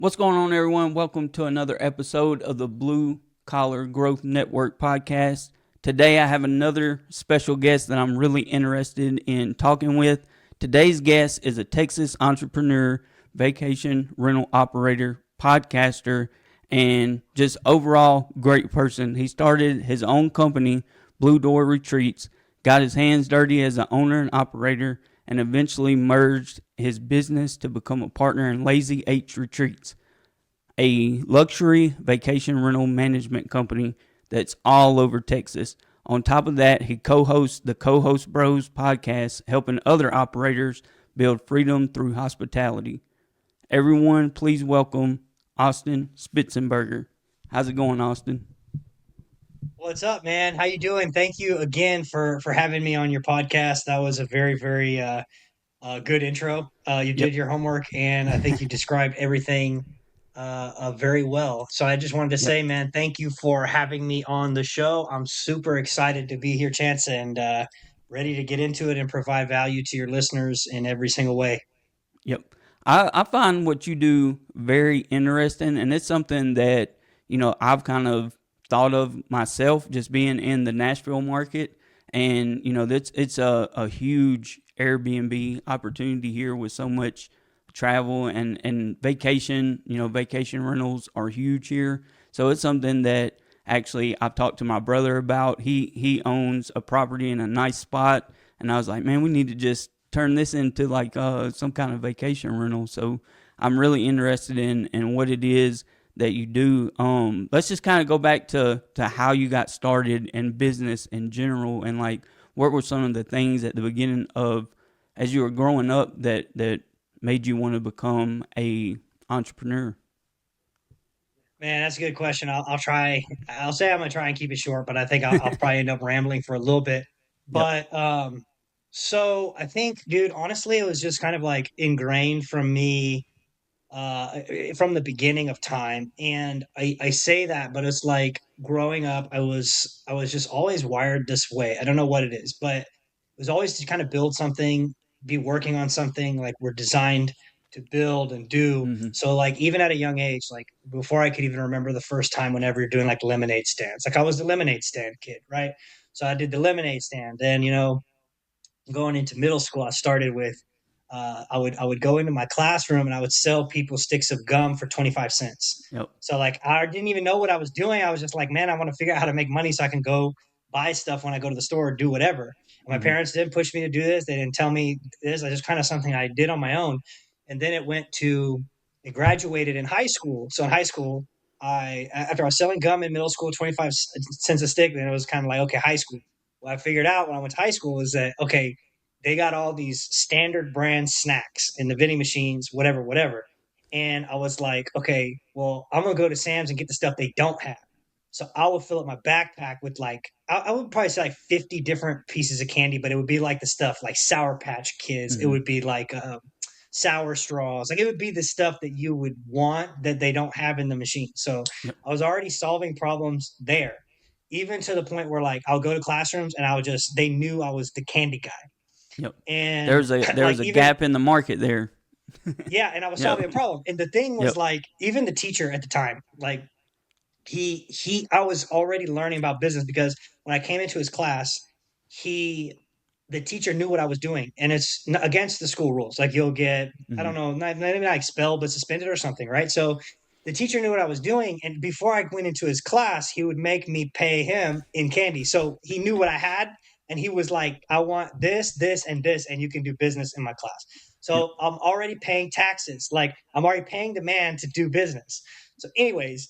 What's going on, everyone? Welcome to another episode of the Blue Collar Growth Network podcast. Today, I have another special guest that I'm really interested in talking with. Today's guest is a Texas entrepreneur, vacation rental operator, podcaster, and just overall great person. He started his own company, Blue Door Retreats, got his hands dirty as an owner and operator, and eventually merged his business to become a partner in Lazy H Retreats, a luxury vacation rental management company that's all over Texas. On top of that, he co-hosts the Co-Host Bros podcast, helping other operators build freedom through hospitality. Everyone, please welcome Austin Spitzenberger. How's it going, Austin? What's up, man? How you doing? Thank you again for having me on your podcast. That was a very good intro. You Yep. did your homework, and I think you described everything very well. So I just wanted to Yep. say, man, thank you for having me on the show. I'm super excited to be here, Chance, and ready to get into it and provide value to your listeners in every single way. Yep. I find what you do very interesting, and it's something that, I've kind of thought of myself just being in the Nashville market. And, it's a huge Airbnb opportunity here with so much travel and vacation. Vacation rentals are huge here. So it's something that actually I've talked to my brother about. He owns a property in a nice spot, and I was like, man, we need to just turn this into like some kind of vacation rental. So I'm really interested in what it is that you do. Let's just kind of go back to how you got started in business in general, and like what were some of the things at the beginning of as you were growing up that made you want to become a entrepreneur. Man, that's a good question. I'll try. I'll say I'm gonna try and keep it short, but I think I'll probably end up rambling for a little bit. Yep. But so I think, dude, honestly, it was just kind of like ingrained from me from the beginning of time. And I say that, but it's like growing up, I was just always wired this way. I don't know what it is, but it was always to kind of build something, be working on something like we're designed to build and do. Mm-hmm. So like even at a young age, like before I could even remember the first time whenever you're doing like lemonade stands, like I was the lemonade stand kid, right? So I did the lemonade stand. Then, going into middle school, I started with I would go into my classroom and I would sell people sticks of gum for 25 cents. Yep. So like I didn't even know what I was doing. I was just like, man, I want to figure out how to make money so I can go buy stuff when I go to the store or do whatever. And my Mm-hmm. parents didn't push me to do this. They didn't tell me this. I just kind of something I did on my own. And then it graduated in high school. So in high school, after I was selling gum in middle school, 25 cents a stick, then it was kind of like, okay, high school. What I figured out when I went to high school is that, okay, they got all these standard brand snacks in the vending machines, whatever, whatever. And I was like, okay, well, I'm gonna go to Sam's and get the stuff they don't have. So I would fill up my backpack with like I would probably say like 50 different pieces of candy, but it would be like the stuff like Sour Patch Kids. It Mm-hmm. would be like sour straws. Like it would be the stuff that you would want that they don't have in the machine. So Yep. I was already solving problems there, even to the point where like I'll go to classrooms and I would just they knew I was the candy guy. Yep. And There's like a even gap in the market there. yeah, and I was Yep. solving a problem. And the thing was Yep. like even the teacher at the time, like he I was already learning about business because when I came into his class, he the teacher knew what I was doing, and it's against the school rules. Like you'll get I Mm-hmm. don't know, not maybe not expelled, but suspended or something, right? So the teacher knew what I was doing, and before I went into his class, he would make me pay him in candy. So he knew what I had, and he was like, "I want this, this, and this, and you can do business in my class." Yep. So I'm already paying taxes, like I'm already paying the man to do business. So, anyways,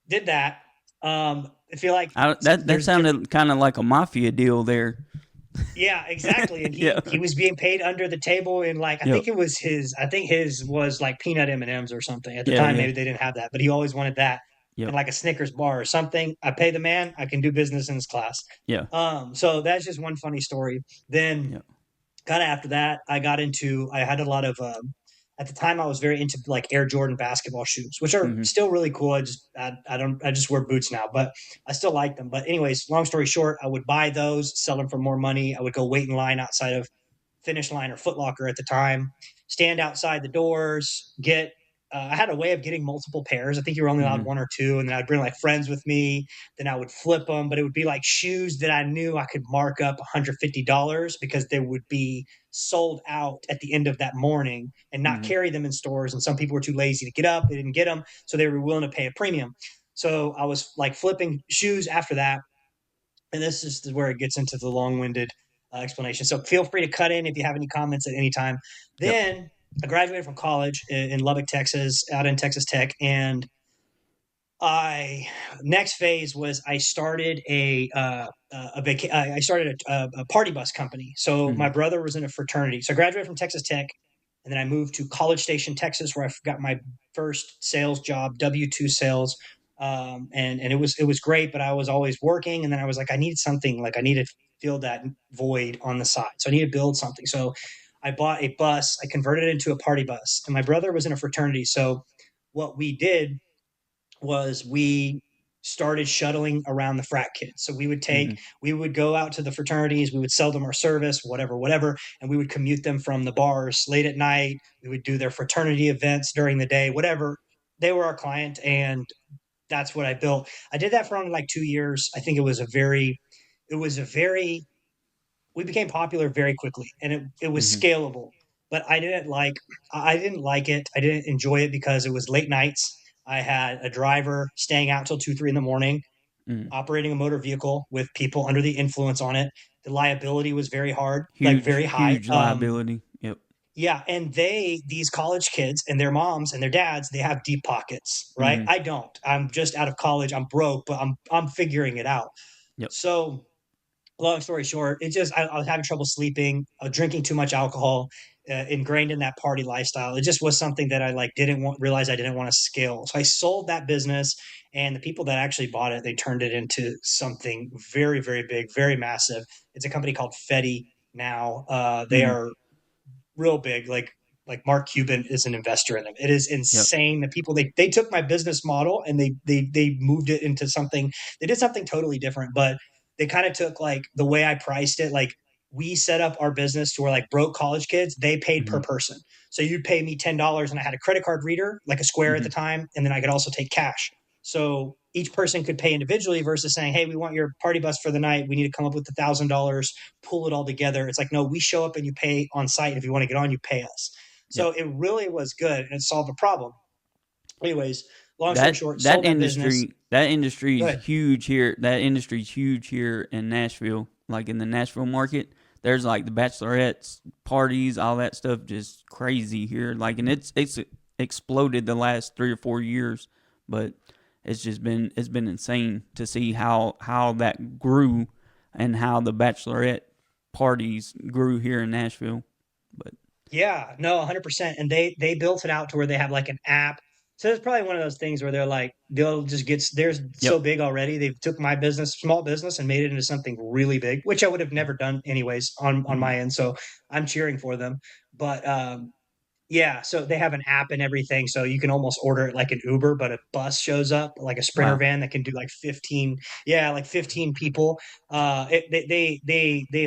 did that. I feel like That there's different. sounded kind of like a mafia deal there. Yeah, exactly. And Yeah. he was being paid under the table in like Yep. I think his was like peanut M&Ms or something. At the Yeah. time Yeah. maybe they didn't have that, but he always wanted that and Yep. like a Snickers bar or something. I pay the man, I can do business in his class. Yeah. So that's just one funny story. Then Yep. kind of after that, I had a lot of, at the time I was very into like Air Jordan basketball shoes, which are Mm-hmm. still really cool. I just wear boots now, but I still like them. But anyways, long story short, I would buy those, sell them for more money. I would go wait in line outside of Finish Line or Foot Locker at the time, stand outside the doors, get I had a way of getting multiple pairs. I think you were only allowed Mm-hmm. one or two, and then I'd bring like friends with me. Then I would flip them, but it would be like shoes that I knew I could mark up $150 because they would be sold out at the end of that morning and not Mm-hmm. carry them in stores. And some people were too lazy to get up; they didn't get them, so they were willing to pay a premium. So I was like flipping shoes after that, and this is where it gets into the long-winded explanation. So feel free to cut in if you have any comments at any time. Yep. Then I graduated from college in Lubbock, Texas, out in Texas Tech, and I next phase was I started I started a party bus company. So Mm-hmm. my brother was in a fraternity. So I graduated from Texas Tech, and then I moved to College Station, Texas, where I got my first sales job, W-2 sales. And it was great, but I was always working, and then I was like, I need something, like I need to fill that void on the side. So I need to build something. So I bought a bus. I converted it into a party bus, and my brother was in a fraternity. So what we did was we started shuttling around the frat kids. So Mm-hmm. we would go out to the fraternities, we would sell them our service, whatever, and we would commute them from the bars late at night. We would do their fraternity events during the day, whatever. They were our client, and that's what I built. I did that for only like 2 years. I think it was a very, we became popular very quickly, and it was Mm-hmm. scalable. But I didn't like it. I didn't enjoy it because it was late nights. I had a driver staying out till 2, 3 in the morning, Mm-hmm. operating a motor vehicle with people under the influence on it. The liability was very hard, like Huge, very high. huge liability. Yep. Yeah, and these college kids and their moms and their dads, they have deep pockets, right? Mm-hmm. I don't. I'm just out of college. I'm broke, but I'm figuring it out. Yep. So long story short, I was having trouble sleeping, drinking too much alcohol, ingrained in that party lifestyle. It just was something that I like didn't want realize I didn't want to scale. So I sold that business, and the people that actually bought it, they turned it into something very, very big, very massive. It's a company called Fetty now. They Mm-hmm. are real big. Like Mark Cuban is an investor in them. It is Yep. insane. The people they took my business model and they moved it into something. They did something totally different, but they kind of took like the way I priced it. Like we set up our business to where like broke college kids, they paid Mm-hmm. per person. So you'd pay me $10, and I had a credit card reader, like a Square at Mm-hmm. the time, and then I could also take cash. So each person could pay individually versus saying, "Hey, we want your party bus for the night. We need to come up with $1,000, pull it all together." It's like, no, we show up and you pay on site. If you want to get on, you pay us. Yep. So it really was good, and it solved a problem. Anyways, long story That short, that sold that business. industry Go is ahead. huge here. That industry is huge here in Nashville. Like in the Nashville market, there's like the bachelorettes parties, all that stuff, just crazy here. Like, and it's exploded the last 3 or 4 years, but it's been insane to see how that grew and how the bachelorette parties grew here in Nashville. But Yeah, no, 100%. And they built it out to where they have like an app. So it's probably one of those things where they're like they'll just get they're so yep. big already. They've took my business, small business, and made it into something really big, which I would have never done anyways on Mm-hmm. my end. So I'm cheering for them. But yeah, so they have an app and everything, so you can almost order it like an Uber, but a bus shows up, like a Sprinter Wow. van that can do like 15, yeah, like 15 people. They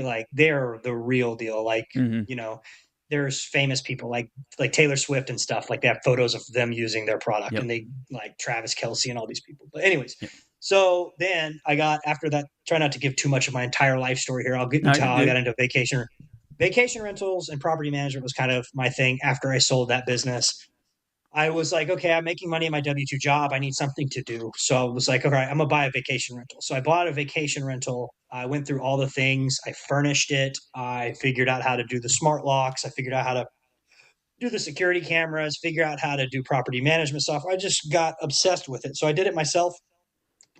like they're the real deal. Like, Mm-hmm. you know, there's famous people like Taylor Swift and stuff. Like they have photos of them using their product, Yep. and they like Travis Kelsey and all these people. But anyways, Yep. so then I got after that. Try not to give too much of my entire life story here. I'll get No, into you're how I got good. into vacation rentals and property management was kind of my thing after I sold that business. I was like, okay, I'm making money in my W-2 job. I need something to do. So I was like, okay, I'm going to buy a vacation rental. So I bought a vacation rental. I went through all the things. I furnished it. I figured out how to do the smart locks. I figured out how to do the security cameras, figure out how to do property management software. I just got obsessed with it. So I did it myself,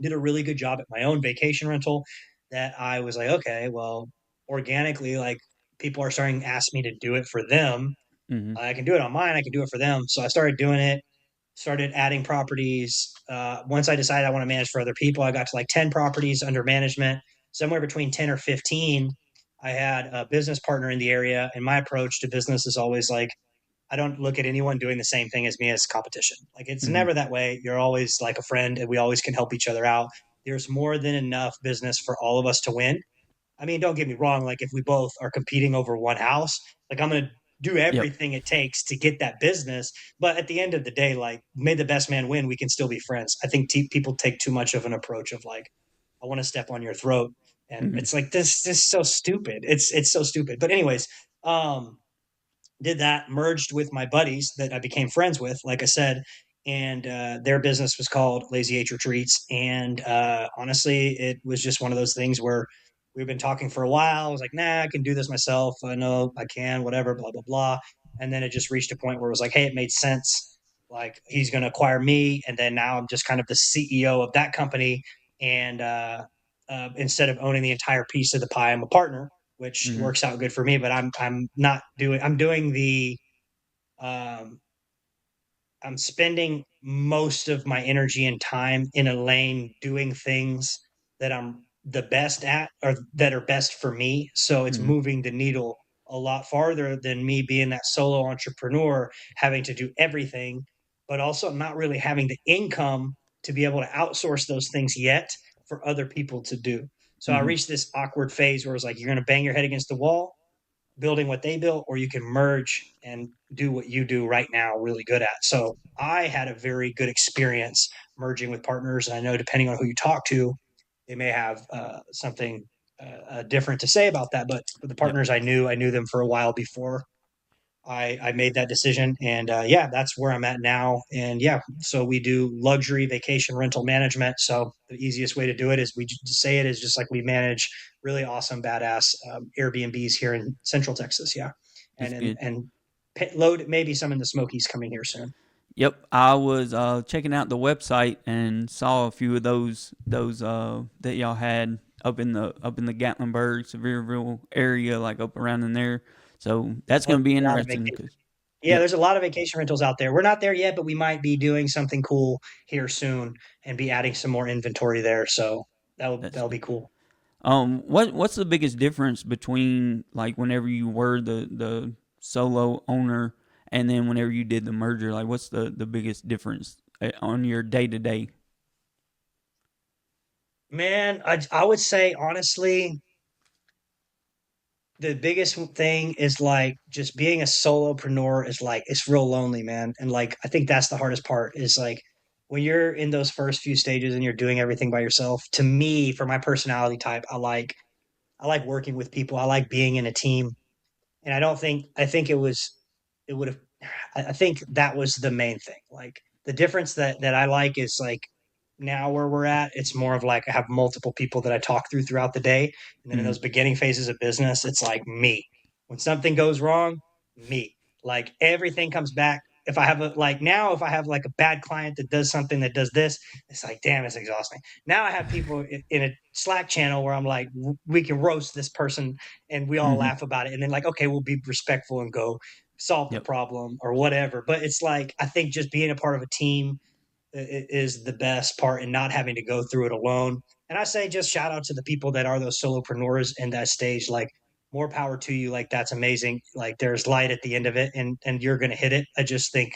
did a really good job at my own vacation rental that I was like, okay, well, organically, like people are starting to ask me to do it for them. Mm-hmm. I can do it on mine. I can do it for them. So I started doing it, started adding properties. Once I decided I want to manage for other people, I got to like 10 properties under management, somewhere between 10 or 15. I had a business partner in the area, and my approach to business is always like, I don't look at anyone doing the same thing as me as competition. Like it's Mm-hmm. never that way. You're always like a friend, and we always can help each other out. There's more than enough business for all of us to win. I mean, don't get me wrong. Like if we both are competing over one house, like I'm gonna do Yep. everything it takes to get that business. But at the end of the day, like, may the best man win. We can still be friends. I think people take too much of an approach of like, I want to step on your throat, and Hmm. it's like this is so stupid. It's so stupid. But anyways, um, did that, merged with my buddies that I became friends with, like I said, and their business was called Lazy H Retreats. And honestly, it was just one of those things where we've been talking for a while. I was like, nah, I can do this myself. I know I can, whatever, blah, blah, blah. And then it just reached a point where it was like, hey, it made sense. Like, he's going to acquire me. And then now I'm just kind of the CEO of that company. And instead of owning the entire piece of the pie, I'm a partner, which Hmm. works out good for me. But I'm not doing. I'm doing the um, I'm spending most of my energy and time in a lane doing things that I'm the best at or that are best for me. So it's Hmm. moving the needle a lot farther than me being that solo entrepreneur, having to do everything, but also not really having the income to be able to outsource those things yet for other people to do. So I Hmm. reached this awkward phase where it's like, you're going to bang your head against the wall building what they built, or you can merge and do what you do right now really good at. So I had a very good experience merging with partners. And I know depending on who you talk to, they may have something different to say about that. But the Yep. partners I knew them for a while before I made that decision. And yeah, that's where I'm at now. And yeah, so we do luxury vacation rental management. So the easiest way to do it is we just say it is just like we manage really awesome, badass Airbnbs here in Central Texas. Yeah. That's And, good. load maybe some in the Smokies coming here soon. Yep, I was checking out the website and saw a few of those that y'all had up in the Gatlinburg, Sevierville area, like up around in there. So that's Oh, going to be a lot of interesting vacation. because, Yeah, yep, there's a lot of vacation rentals out there. We're not there yet, but we might be doing something cool here soon and be adding some more inventory there. So that's that'll be good. cool. What's the biggest difference between like whenever you were the solo owner and then whenever you did the merger? Like, what's the biggest difference on your day to day? Man, I would say honestly, the biggest thing is like just being a solopreneur is like it's real lonely, man. And like I think that's the hardest part is like when you're in those first few stages and you're doing everything by yourself. To me, for my personality type, I like working with people. I like being in a team. And I think it would have I think that was the main thing. Like the difference that I like is like now where we're at, it's more of like I have multiple people that I talk through throughout the day. And then in Mm-hmm. those beginning phases of business, it's like me. When something goes wrong, me. Like everything comes back. If I have a like now, if I have like a bad client that does something that does this, it's like, damn, it's exhausting. Now I have people in a Slack channel where I'm like, we can roast this person and we all Mm-hmm. laugh about it. And then like, okay, we'll be respectful and go solve the Yep. problem or whatever. But it's like I think just being a part of a team is the best part and not having to go through it alone. And I say just shout out to the people that are those solopreneurs in that stage. Like more power to you. Like that's amazing. Like there's light at the end of it, and you're gonna hit it. I just think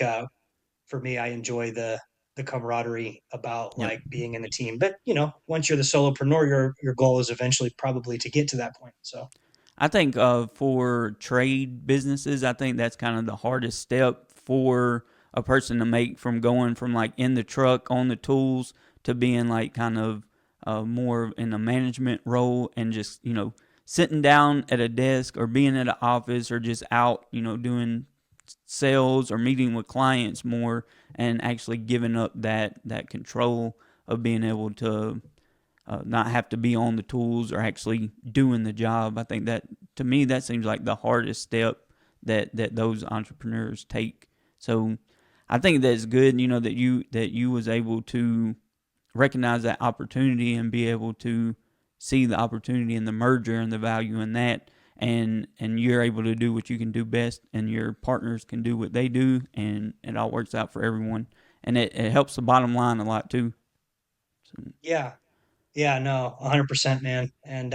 for me, I enjoy the camaraderie about Yep. like being in the team. But you know, once you're the solopreneur, your goal is eventually probably to get to that point. So I think for trade businesses, I think that's kind of the hardest step for a person to make from going from like in the truck on the tools to being like kind of more in a management role and just, sitting down at a desk or being at an office or just out, doing sales or meeting with clients more and actually giving up that control of being able to not have to be on the tools or actually doing the job. I think that to me that seems like the hardest step that those entrepreneurs take. So I think that's good, that you was able to recognize that opportunity and be able to see the opportunity in the merger and the value in that, and you're able to do what you can do best and your partners can do what they do, and it all works out for everyone, and it helps the bottom line a lot too. So, yeah, yeah, no, 100%, man. And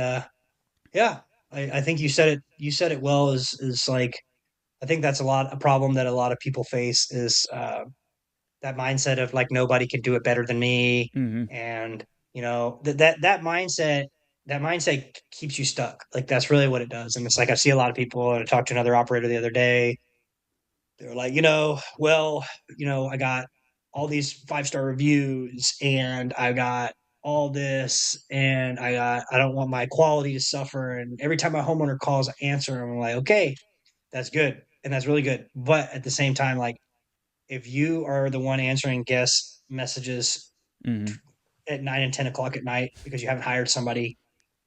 yeah, I think you said it. You said it well. Is like I think that's a problem that a lot of people face is that mindset of like nobody can do it better than me, mm-hmm. and you know that mindset. that mindset keeps you stuck. Like that's really what it does. And it's like I see a lot of people, and I talked to another operator the other day. They're like, well, I got all these 5-star reviews and I got all this and I don't want my quality to suffer. And every time my homeowner calls, I answer and I'm like, okay, that's good. And that's really good. But at the same time, like if you are the one answering guest messages Mm-hmm. at 9 and 10 o'clock at night because you haven't hired somebody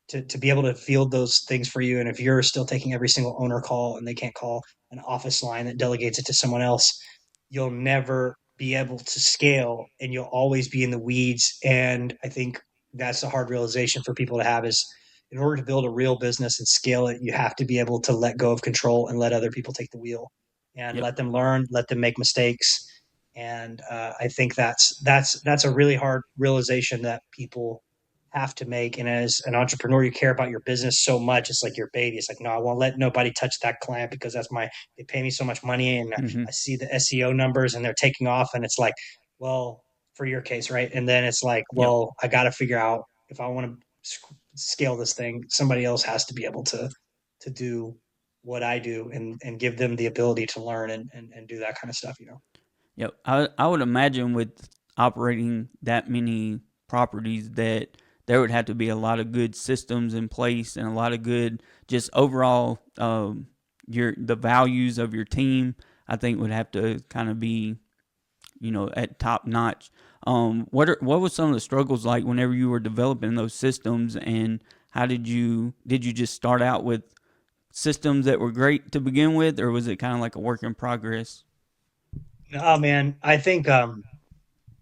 to be able to field those things for you. And if you're still taking every single owner call and they can't call an office line that delegates it to someone else, you'll never be able to scale and you'll always be in the weeds. And I think that's a hard realization for people to have is in order to build a real business and scale it, you have to be able to let go of control and let other people take the wheel and Yep. let them learn, let them make mistakes. And I think that's a really hard realization that people have to make. And as an entrepreneur, you care about your business so much. It's like your baby. It's like, no, I won't let nobody touch that client because they pay me so much money. And Mm-hmm. I see the SEO numbers and they're taking off. And it's like, well, for your case, right? And then it's like, Yep. well, I got to figure out if I want to scale this thing, somebody else has to be able to do what I do and give them the ability to learn and do that kind of stuff. Yep. I would imagine with operating that many properties that there would have to be a lot of good systems in place and a lot of good just overall the values of your team. I think would have to kind of be at top notch. What was some of the struggles like whenever you were developing those systems, and how did you just start out with systems that were great to begin with, or was it kind of like a work in progress? Oh man, I think I'm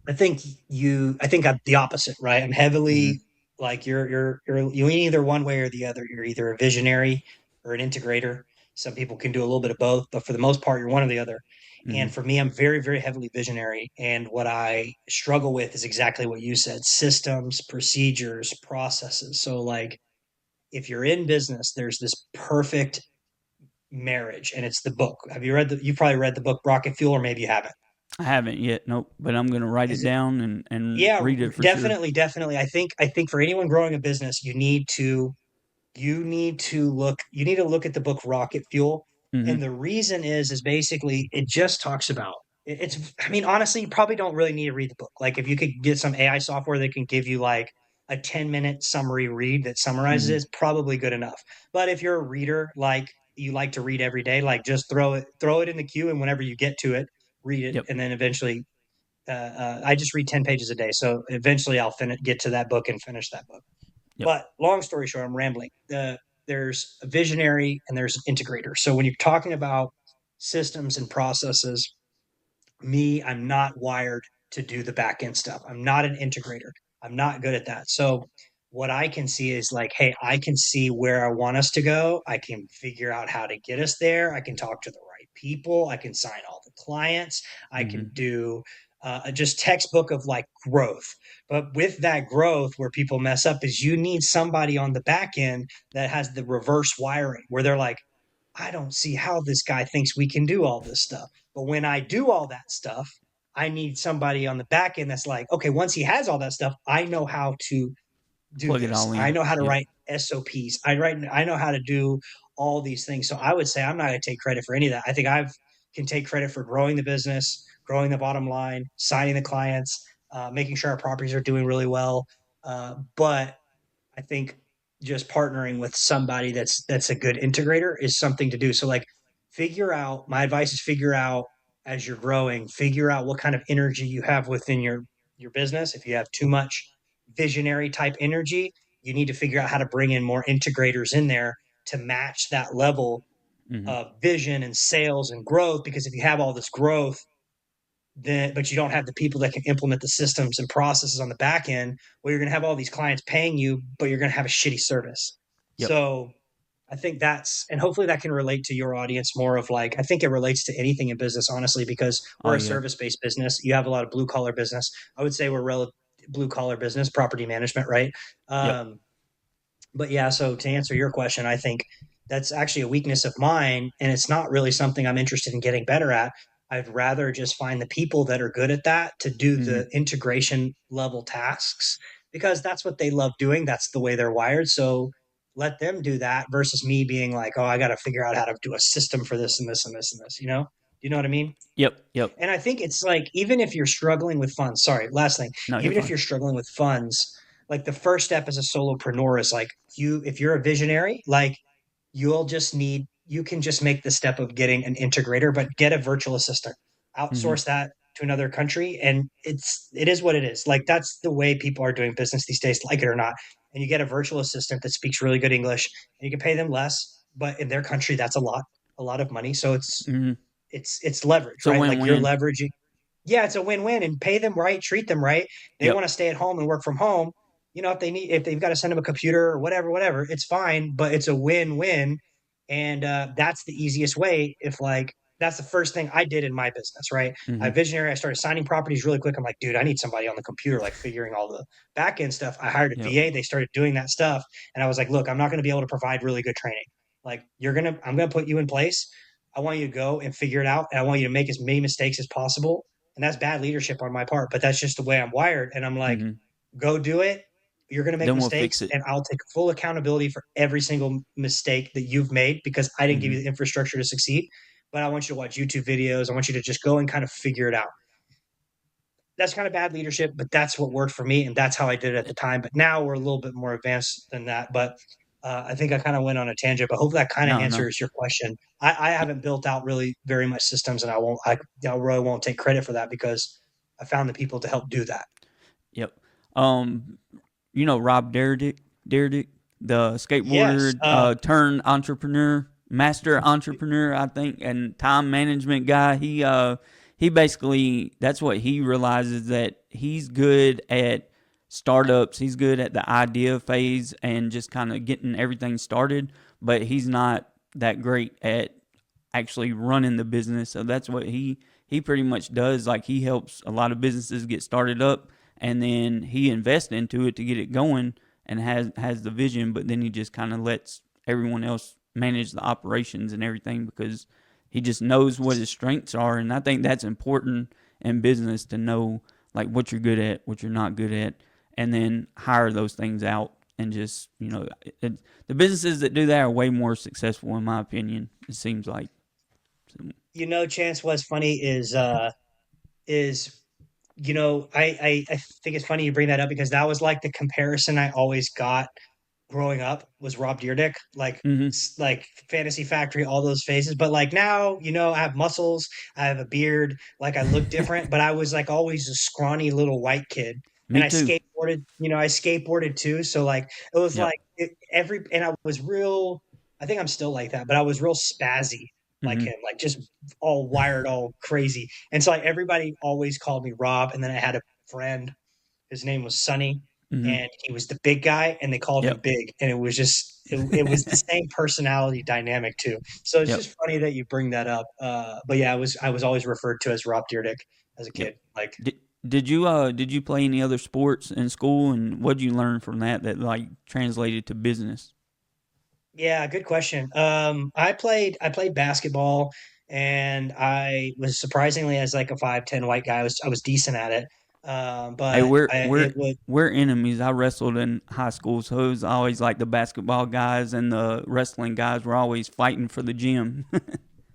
the opposite, right? I'm Mm-hmm. heavily like you lean either one way or the other. You're either a visionary or an integrator. Some people can do a little bit of both, but for the most part, you're one or the other. Mm-hmm. And for me, I'm very, very heavily visionary. And what I struggle with is exactly what you said: systems, procedures, processes. So like if you're in business, there's this perfect marriage, and it's the book. You probably read the book Rocket Fuel, or maybe you haven't. I haven't yet. Nope. But I'm gonna write it Is it down and Yeah, read it for sure. definitely, definitely. I think for anyone growing a business, you need to look at the book Rocket Fuel. Mm-hmm. And the reason is basically it just talks about it's I mean, honestly, you probably don't really need to read the book. Like if you could get some AI software that can give you like a 10-minute summary read that summarizes Mm-hmm. it, it's probably good enough. But if you're a reader, like you like to read every day, like just throw it in the queue and whenever you get to it, read it Yep. and then eventually I just read 10 pages a day. So eventually I'll get to that book and finish that book. Yep. But long story short, I'm rambling. There's a visionary and there's an integrator. So when you're talking about systems and processes, I'm not wired to do the back end stuff. I'm not an integrator. I'm not good at that. So what I can see is like, hey, I can see where I want us to go. I can figure out how to get us there. I can talk to the right people. I can sign all the clients. I Mm-hmm. can do just textbook of like growth. But with that growth, where people mess up is you need somebody on the back end that has the reverse wiring where they're like, I don't see how this guy thinks we can do all this stuff. But when I do all that stuff, I need somebody on the back end that's like, okay, once he has all that stuff, I know how to do Plug it this. all I in. know how to Yep. write SOPs. I know how to do all these things. So I would say I'm not going to take credit for any of that. I think I can take credit for growing the business, growing the bottom line, signing the clients, making sure our properties are doing really well. But I think just partnering with somebody that's a good integrator is something to do. So like my advice is figure out as you're growing, figure out what kind of energy you have within your business. If you have too much visionary type energy, you need to figure out how to bring in more integrators in there to match that level Mm-hmm. of vision and sales and growth. Because if you have all this growth, but you don't have the people that can implement the systems and processes on the back end, well, you're going to have all these clients paying you, but you're going to have a shitty service. Yep. So I think and hopefully that can relate to your audience more of like, I think it relates to anything in business, honestly, because Oh we're a yeah. service based business. You have a lot of blue collar business. I would say we're blue collar business, property management, right? Yep. Um, but yeah, so to answer your question, I think that's actually a weakness of mine, and it's not really something I'm interested in getting better at. I'd rather just find the people that are good at that to do Mm-hmm. the integration level tasks because that's what they love doing. That's the way they're wired. So let them do that versus me being like, oh, I got to figure out how to do a system for this and this and this and this, you know? You know what I mean? Yep, yep. And I think it's like, even if you're struggling with funds, sorry, last thing, No, you're even if fine. you're struggling with funds, like the first step as a solopreneur is like, if you're a visionary, like you can just make the step of getting an integrator, but get a virtual assistant, Hmm. outsource that to another country. And it is what it is. Like, that's the way people are doing business these days, like it or not. And you get a virtual assistant that speaks really good English, and you can pay them less, but in their country, that's a lot of money. So Hmm. it's leverage, It's a right? Like you're win-win. leveraging. Yeah, it's a win-win, and pay them right, treat them right. They Yep. want to stay at home and work from home. If they've got to send them a computer or whatever, it's fine, but it's a win-win. And that's the easiest way. If like that's the first thing I did in my business, right? I Hmm. visionary, I started signing properties really quick. I'm like, dude, I need somebody on the computer, like figuring all the back end stuff. I hired a Yep. VA, they started doing that stuff. And I was like, look, I'm not going to be able to provide really good training. Like I'm gonna put you in place. I want you to go and figure it out. And I want you to make as many mistakes as possible. And that's bad leadership on my part, but that's just the way I'm wired. And I'm like, Hmm. go do it. You're going to make Then we'll fix mistakes, it. and I'll take full accountability for every single mistake that you've made because I didn't give Hmm. you the infrastructure to succeed. But I want you to watch YouTube videos. I want you to just go and kind of figure it out. That's kind of bad leadership, but that's what worked for me. And that's how I did it at the time. But now we're a little bit more advanced than that. But I think I kind of went on a tangent, but hopefully that kind of No, no. answers your question. I haven't built out really very much systems, and I really won't take credit for that because I found the people to help do that. Yep. Um, Rob Dyrdek, the Yes. skateboarder turned entrepreneur, master entrepreneur, I think, and time management guy. He basically, that's what he realizes, that he's good at startups. He's good at the idea phase and just kind of getting everything started, but he's not that great at actually running the business. So that's what he pretty much does. Like, he helps a lot of businesses get started up, and then he invests into it to get it going and has the vision, but then he just kind of lets everyone else manage the operations and everything because he just knows what his strengths are. And I think that's important in business, to know like what you're good at, what you're not good at, and then hire those things out. And just, the businesses that do that are way more successful, in my opinion, it seems like. So, Chance, what's funny is I think it's funny you bring that up because that was like the comparison I always got growing up was Rob Dyrdek, mm-hmm. like Fantasy Factory, all those phases. But like now, I have muscles, I have a beard, like I look different. But I was like always a scrawny little white kid, and Me too. I skateboarded too. So like it was Yep. like and I was real. I think I'm still like that, but I was real spazzy like Mm-hmm. him, like just all wired, all crazy. And so like everybody always called me Rob, and then I had a friend, his name was Sonny, Mm-hmm. and he was the big guy, and they called him Yep. Big, and it was the same personality dynamic too. So it's Yep. just funny that you bring that up. But yeah, I was always referred to as Rob Dyrdek as a Yep. kid. Like, Did you play any other sports in school, and what did you learn from that like translated to business? yeah, good question. I played basketball, and I was surprisingly as like a 5'10" white guy. I was decent at it. Hey, But we're I we're it was we're enemies. I wrestled in high school, so it was always like the basketball guys and the wrestling guys were always fighting for the gym. But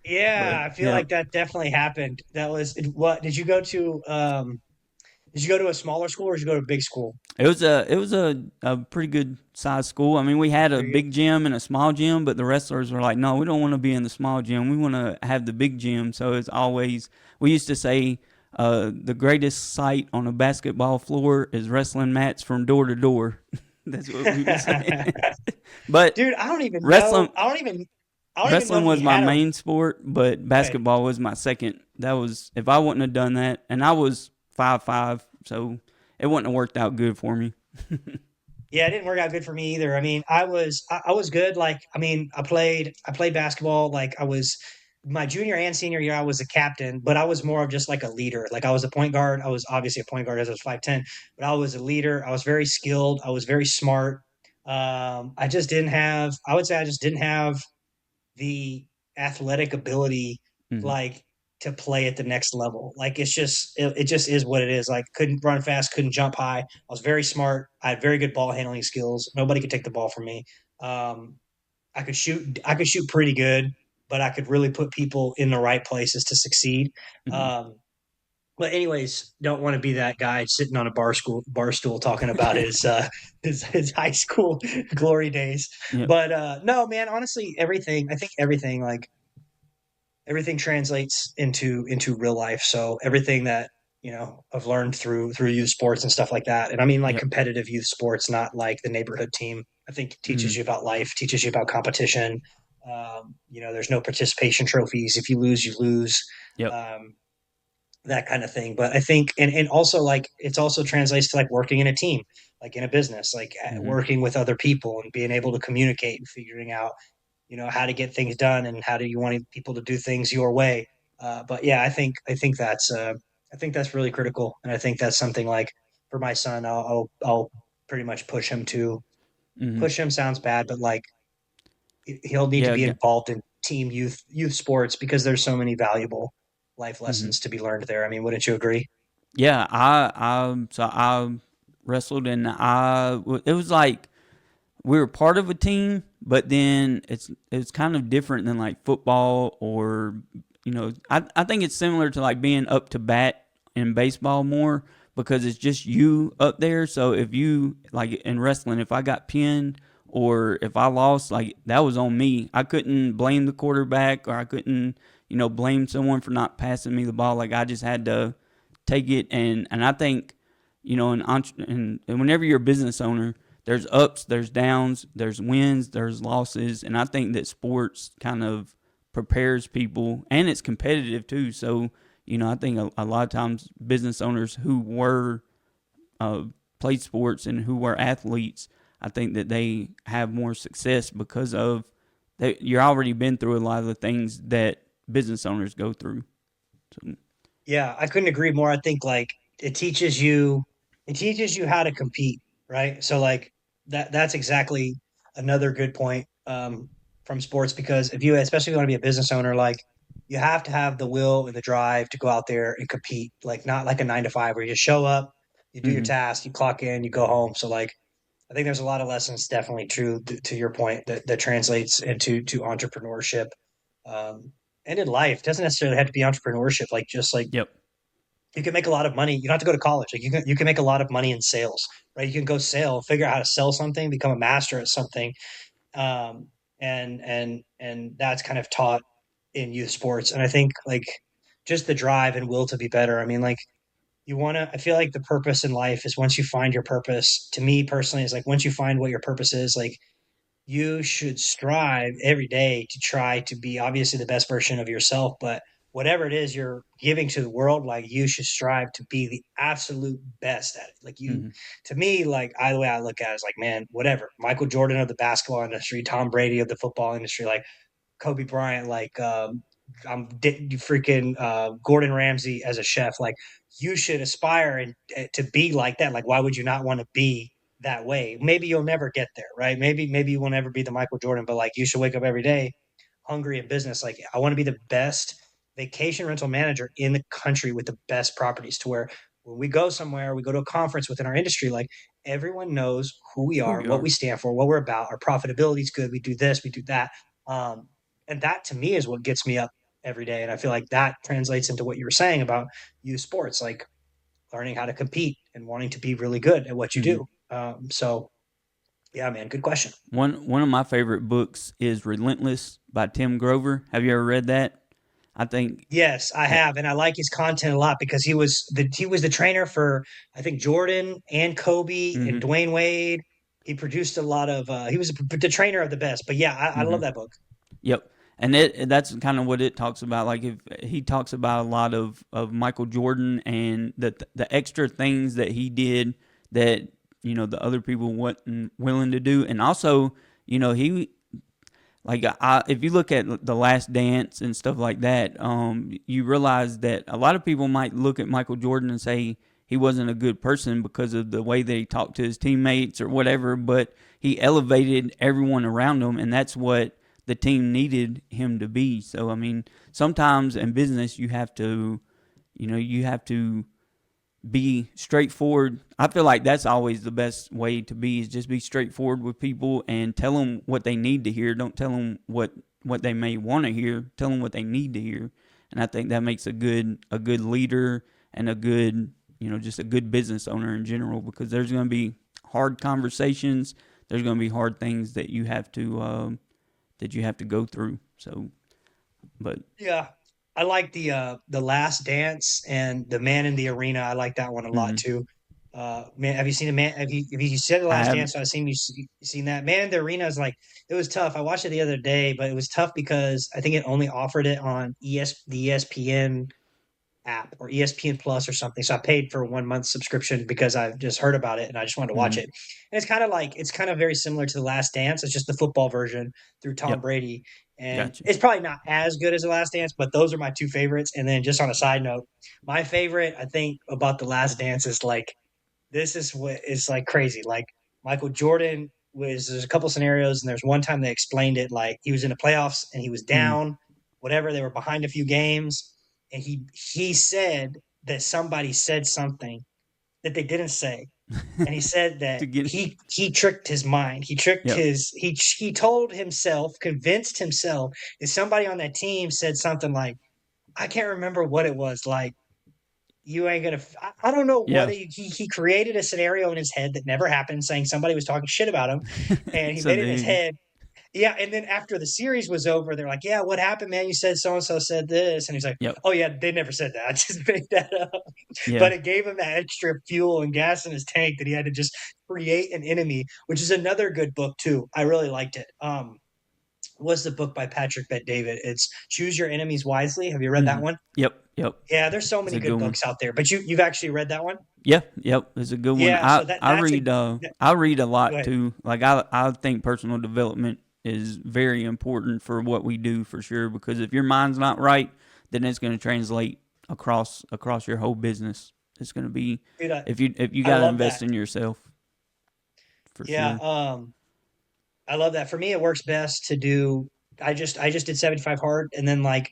yeah, I feel yeah, like that definitely happened. That was what did you go to? Did you go to a smaller school or did you go to a big school? it was a pretty good sized school. I mean, we had a Pretty good. big gym and a small gym, but the wrestlers were like, "No, we don't want to be in the small gym. We want to have the big gym." So it's always, we used to say, the greatest sight on a basketball floor is wrestling mats from door to door. That's what we would say. But Dude, I don't even know. wrestling I don't even know wrestling if we was my had a main sport, but good. basketball was my second. That was, if I wouldn't have done that, and I was 5'5", so it wouldn't have worked out good for me. Yeah, it didn't work out good for me either. I mean, I was good. Like, I mean, I played basketball. Like, I was my junior and senior year. I was a captain, but I was more of just like a leader. Like, I was a point guard. I was obviously a point guard as I was 5'10", but I was a leader. I was very skilled. I was very smart. I just didn't have. I would say I just didn't have the athletic ability. Hmm. Like. to play at the next level. Like it just is what it is. Like couldn't run fast, couldn't jump high. I was very smart. I had very good ball handling skills. Nobody could take the ball from me. Um, I could shoot pretty good, but I could really put people in the right places to succeed. Hmm. Um, but anyways, don't want to be that guy sitting on a bar stool talking about his high school glory days. Yep. But no, man, honestly, everything I think everything like everything translates into real life. So everything that I've learned through youth sports and stuff like that. And I mean like Yep. competitive youth sports, not like the neighborhood team. I think it teaches Hmm. you about life, teaches you about competition. There's no participation trophies. If you lose, you lose. Yep. Um, that kind of thing. But I think, and also like it's also translates to like working in a team, like in a business, like Hmm. working with other people and being able to communicate and figuring out, how to get things done and how do you want people to do things your way. But yeah, I think that's really critical, and I think that's something like for my son, I'll pretty much Hmm. push him sounds bad, but like he'll need to Yeah. be involved in team youth sports because there's so many valuable life Hmm. lessons to be learned there. I mean, wouldn't you agree? Yeah. I wrestled, and it was like we were part of a team, but then it's kind of different than like football or I think it's similar to like being up to bat in baseball more because it's just you up there. So if you like in wrestling, if I got pinned or if I lost, like that was on me. I couldn't blame the quarterback or I couldn't blame someone for not passing me the ball. Like I just had to take it and I think and whenever you're a business owner, there's ups, there's downs, there's wins, there's losses, and I think that sports kind of prepares people, and it's competitive too. So I think a lot of times business owners who were uh, played sports and who were athletes, I think that they have more success because of you're already been through a lot of the things that business owners go through. So, Yeah, I couldn't agree more. I think like it teaches you how to compete, right? So like that's exactly another good point from sports because if you especially if you want to be a business owner, like you have to have the will and the drive to go out there and compete, like not like a 9 to 5 where you just show up, you do your mm-hmm, task, you clock in, you go home. So like I think there's a lot of lessons definitely true to your point that translates into to entrepreneurship. And in life, it doesn't necessarily have to be entrepreneurship. Like just like yep, you can make a lot of money. You don't have to go to college. Like you can make a lot of money in sales, right? You can go sell, figure out how to sell something, become a master at something, um, and that's kind of taught in youth sports. And I think like just the drive and will to be better. I mean, like you want to. I feel like the purpose in life is once you find your purpose. To me personally, is like once you find what your purpose is, like you should strive every day to try to be obviously the best version of yourself, but whatever it is you're giving to the world, like you should strive to be the absolute best at it. Like you, mm-hmm, to me, like the way I look at it is like, man, whatever. Michael Jordan of the basketball industry, Tom Brady of the football industry, like Kobe Bryant, like freaking Gordon Ramsay as a chef. Like you should aspire and to be like that. Like why would you not want to be that way? Maybe you'll never get there, right? Maybe you will never be the Michael Jordan, but like you should wake up every day hungry in business. Like I want to be the best vacation rental manager in the country with the best properties to where when we go somewhere, we go to a conference within our industry, like everyone knows who we who are, we what we are. stand for, what we're about. Our profitability is good. We do this, we do that. Um, and that to me is what gets me up every day. And I feel like that translates into what you were saying about youth sports, like learning how to compete and wanting to be really good at what you Mm-hmm. do. So yeah, man, good question. One of my favorite books is Relentless by Tim Grover. Have you ever read that? I think Yes, I that. have, and I like his content a lot because he was the trainer for I think Jordan and Kobe and Mm-hmm, Dwayne Wade. He produced a lot of. He was the trainer of the best. But yeah, I mm-hmm. love that book. Yep. And that's kind of what it talks about. Like if he talks about a lot of Michael Jordan and the extra things that he did that the other people wasn't willing to do, and also he like if you look at the Last Dance and stuff like that, you realize that a lot of people might look at Michael Jordan and say he wasn't a good person because of the way that he talked to his teammates or whatever, but he elevated everyone around him, and that's what the team needed him to be. So I mean, sometimes in business you have to, you have to be straightforward. I feel like that's always the best way to be, is just be straightforward with people and tell them what they need to hear. Don't tell them what they may want to hear. Tell them what they need to hear. And I think that makes a good leader and a good, just a good business owner in general, because there's going to be hard conversations. There's going to be hard things that you have to go through. So, but Yeah. I like the Last Dance and the Man in the Arena. I like that one a lot mhm. too. Man, have you seen the man? Have you seen the I Last haven't. Dance? So I've seen seen that Man in the Arena is like it was tough. I watched it the other day, but it was tough because I think it only offered it on the ESPN app or ESPN Plus or something. So I paid for a 1 month subscription because I've just heard about it and I just wanted to watch Mhm. it. And it's kind of very similar to The Last Dance. It's just the football version through Tom Yep. Brady. And Gotcha. it's probably not as good as The Last Dance, but those are my two favorites. And then just on a side note, my favorite, I think, about The Last Dance is like this is what is like crazy. Like Michael Jordan there's a couple scenarios, and there's one time they explained it like he was in the playoffs and he was Mhm. down, whatever, they were behind a few games, and he said that somebody said something that they didn't say. And he said that To get. he tricked his mind. He tricked Yep. his he told himself, convinced himself that somebody on that team said something like, I can't remember what it was, like you ain't gonna. I don't know what Yeah. he created a scenario in his head that never happened, saying somebody was talking shit about him, and he So made it in his then. head. Yeah, and then after the series was over, they're like, "Yeah, what happened, man? You said so and so said this," and he's like, Yep. "Oh yeah, they never said that. I just made that up." Yeah. But it gave him that extra fuel and gas in his tank that he had to just create an enemy, which is another good book too. I really liked it. Was the book by Patrick Bet David? It's Choose Your Enemies Wisely. Have you read that Mhm. one? Yep. Yep. Yeah, there's so It's many a good good one. books out there, but you've actually read that one. Yeah, yep, it's a good one. Yeah, so I that's a read that, I read a go lot ahead. too. Like I think personal development is very important for what we do for sure, because if your mind's not right, then it's going to translate across your whole business. It's going to be, Dude, if you I got to love invest that. in yourself for Yeah, sure. I love that. For me, it works best to do. I just did 75 hard, and then like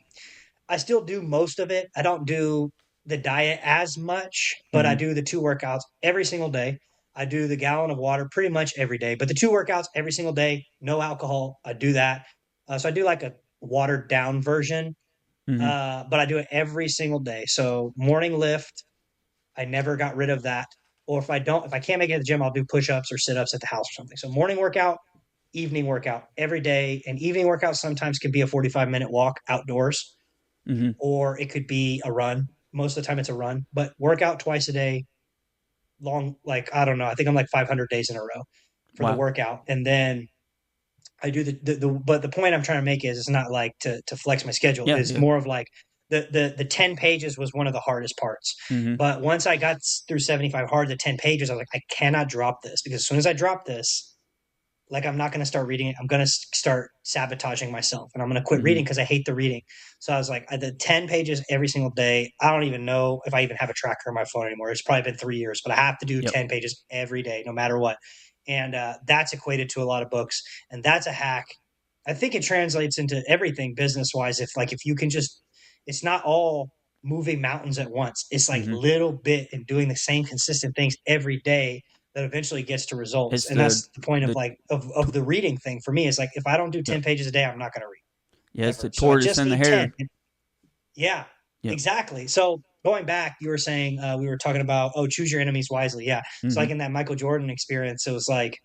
I still do most of it. I don't do the diet as much, but I Mhm. do the two workouts every single day. I do the gallon of water pretty much every day, but the two workouts every single day, no alcohol. I do that. So I do like a watered down version, Mhm. but I do it every single day. So morning lift, I never got rid of that. Or if I can't make it to the gym, I'll do push ups or sit ups at the house or something. So morning workout, evening workout every day. And evening workout sometimes can be a 45-minute walk outdoors, Mhm. or it could be a run. Most of the time it's a run, but workout twice a day, long, like, I don't know. I think I'm like 500 days in a row for the Wow. workout. And then I do but the point I'm trying to make is it's not like to flex my schedule. Yeah. It's Yeah. more of like the 10 pages was one of the hardest parts. Mhm. But once I got through 75 hard, the 10 pages, I was like, I cannot drop this, because as soon as I drop this, like I'm not going to start reading it. I'm going to start sabotaging myself, and I'm going to quit Mhm. reading because I hate the reading. So I was like, I did 10 pages every single day. I don't even know if I even have a tracker on my phone anymore. It's probably been 3 years, but I have to do Yep. 10 pages every day, no matter what. And that's equated to a lot of books. And that's a hack. I think it translates into everything business wise. If you can just, it's not all moving mountains at once. It's like Mhm. little bit and doing the same consistent things every day that eventually gets to results. It's And that's the point of the like of the reading thing for me. Is like if I don't do yep. 10 pages a day, I'm not going to Yeah, read it's the ever. So I tortoise just and the need 10. hare. Yeah, Yep. exactly. So going back, you were saying we were talking about, oh, choose your enemies wisely. Yeah. So like Mhm. in that Michael Jordan experience, it was like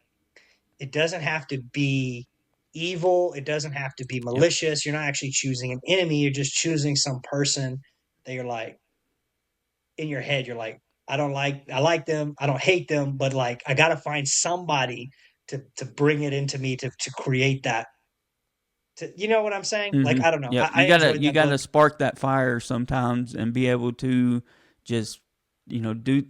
it doesn't have to be evil. It doesn't have to be Yep. malicious. You're not actually choosing an enemy. You're just choosing some person that you're like in your head. You're like, I like them. I don't hate them, but like I got to find somebody to bring it into me to create that. You know what I'm saying? Like Mm-hmm. I don't know. Yep. I enjoyed You that gotta book. spark that fire sometimes and be able to just do.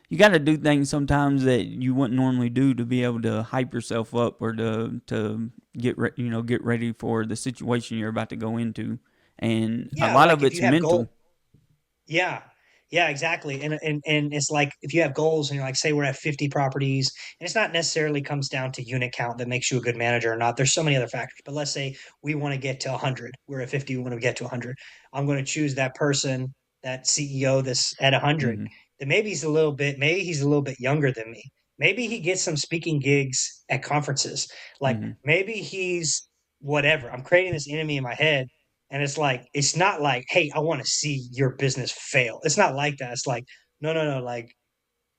You got to do things sometimes that you wouldn't normally do to be able to hype yourself up or to get ready for the situation you're about to go into, and a Yeah, lot like of if it's you have goal. mental. Yeah. Yeah, exactly. And it's like if you have goals and you're like, say we're at 50 properties, and it's not necessarily comes down to unit count that makes you a good manager or not. There's so many other factors. But let's say we want to get to 100. We're at 50, we want to get to 100. I'm going to choose that person, that CEO that's at 100. Mm-hmm. Then maybe he's a little bit younger than me. Maybe he gets some speaking gigs at conferences. Like Mm-hmm. maybe he's whatever. I'm creating this enemy in my head, and it's like, it's not like, hey, I want to see your business fail. It's not like that. It's like, no, no, no. Like,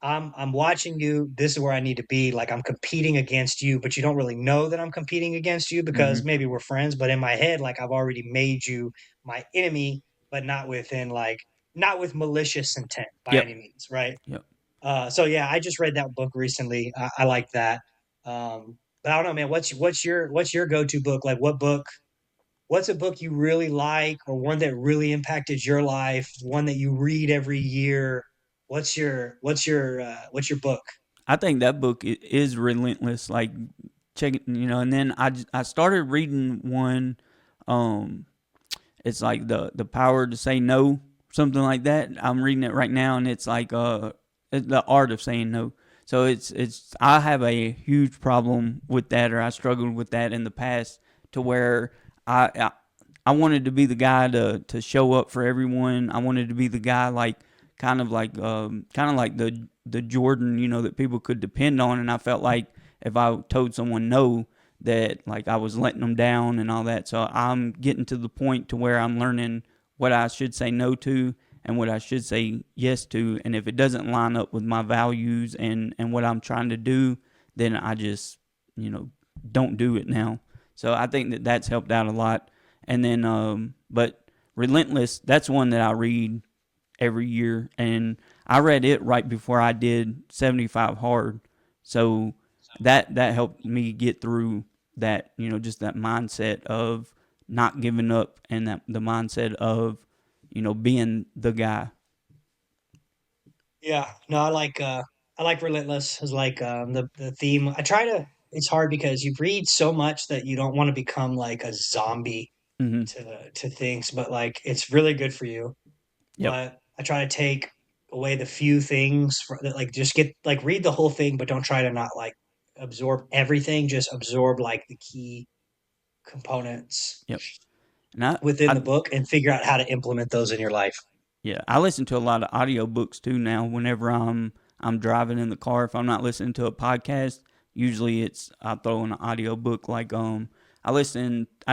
I'm watching you. This is where I need to be. Like, I'm competing against you, but you don't really know that I'm competing against you because Mm-hmm. maybe we're friends. But in my head, like, I've already made you my enemy, but not with malicious intent by Yep. any means, right? Yep. So yeah, I just read that book recently. I like that. But I don't know, man. What's your go to book? Like, what's a book you really like, or one that really impacted your life, one that you read every year? What's your book? I think that book is relentless. Like checking, and then I started reading one. Um, it's like the power to say no, something like that. I'm reading it right now, and it's like it's the art of saying no. So it's I have a huge problem with that, or I struggled with that in the past, to where I I, I wanted to be the guy to show up for everyone. I wanted to be the guy like kind of like the Jordan, that people could depend on, and I felt like if I told someone no, that like I was letting them down and all that. So I'm getting to the point to where I'm learning what I should say no to and what I should say yes to, and if it doesn't line up with my values and what I'm trying to do, then I just you know don't do it now. So I think that that's helped out a lot. And then but Relentless, that's one that I read every year, and I read it right before I did 75 hard. So that helped me get through that, just that mindset of not giving up, and that the mindset of being the guy. Yeah, no, I like Relentless is like the theme. I try to. It's hard because you read so much that you don't want to become like a zombie Mhm. to things, but like it's really good for you. Yep. But I try to take away the few things that, like, just get like read the whole thing, but don't try to not like absorb everything. Just absorb like the key components Yep. And I within I the book and figure out how to implement those in your life. Yeah, I listen to a lot of audiobooks too now. Whenever I'm driving in the car, if I'm not listening to a podcast, usually I throw in an audiobook. Like I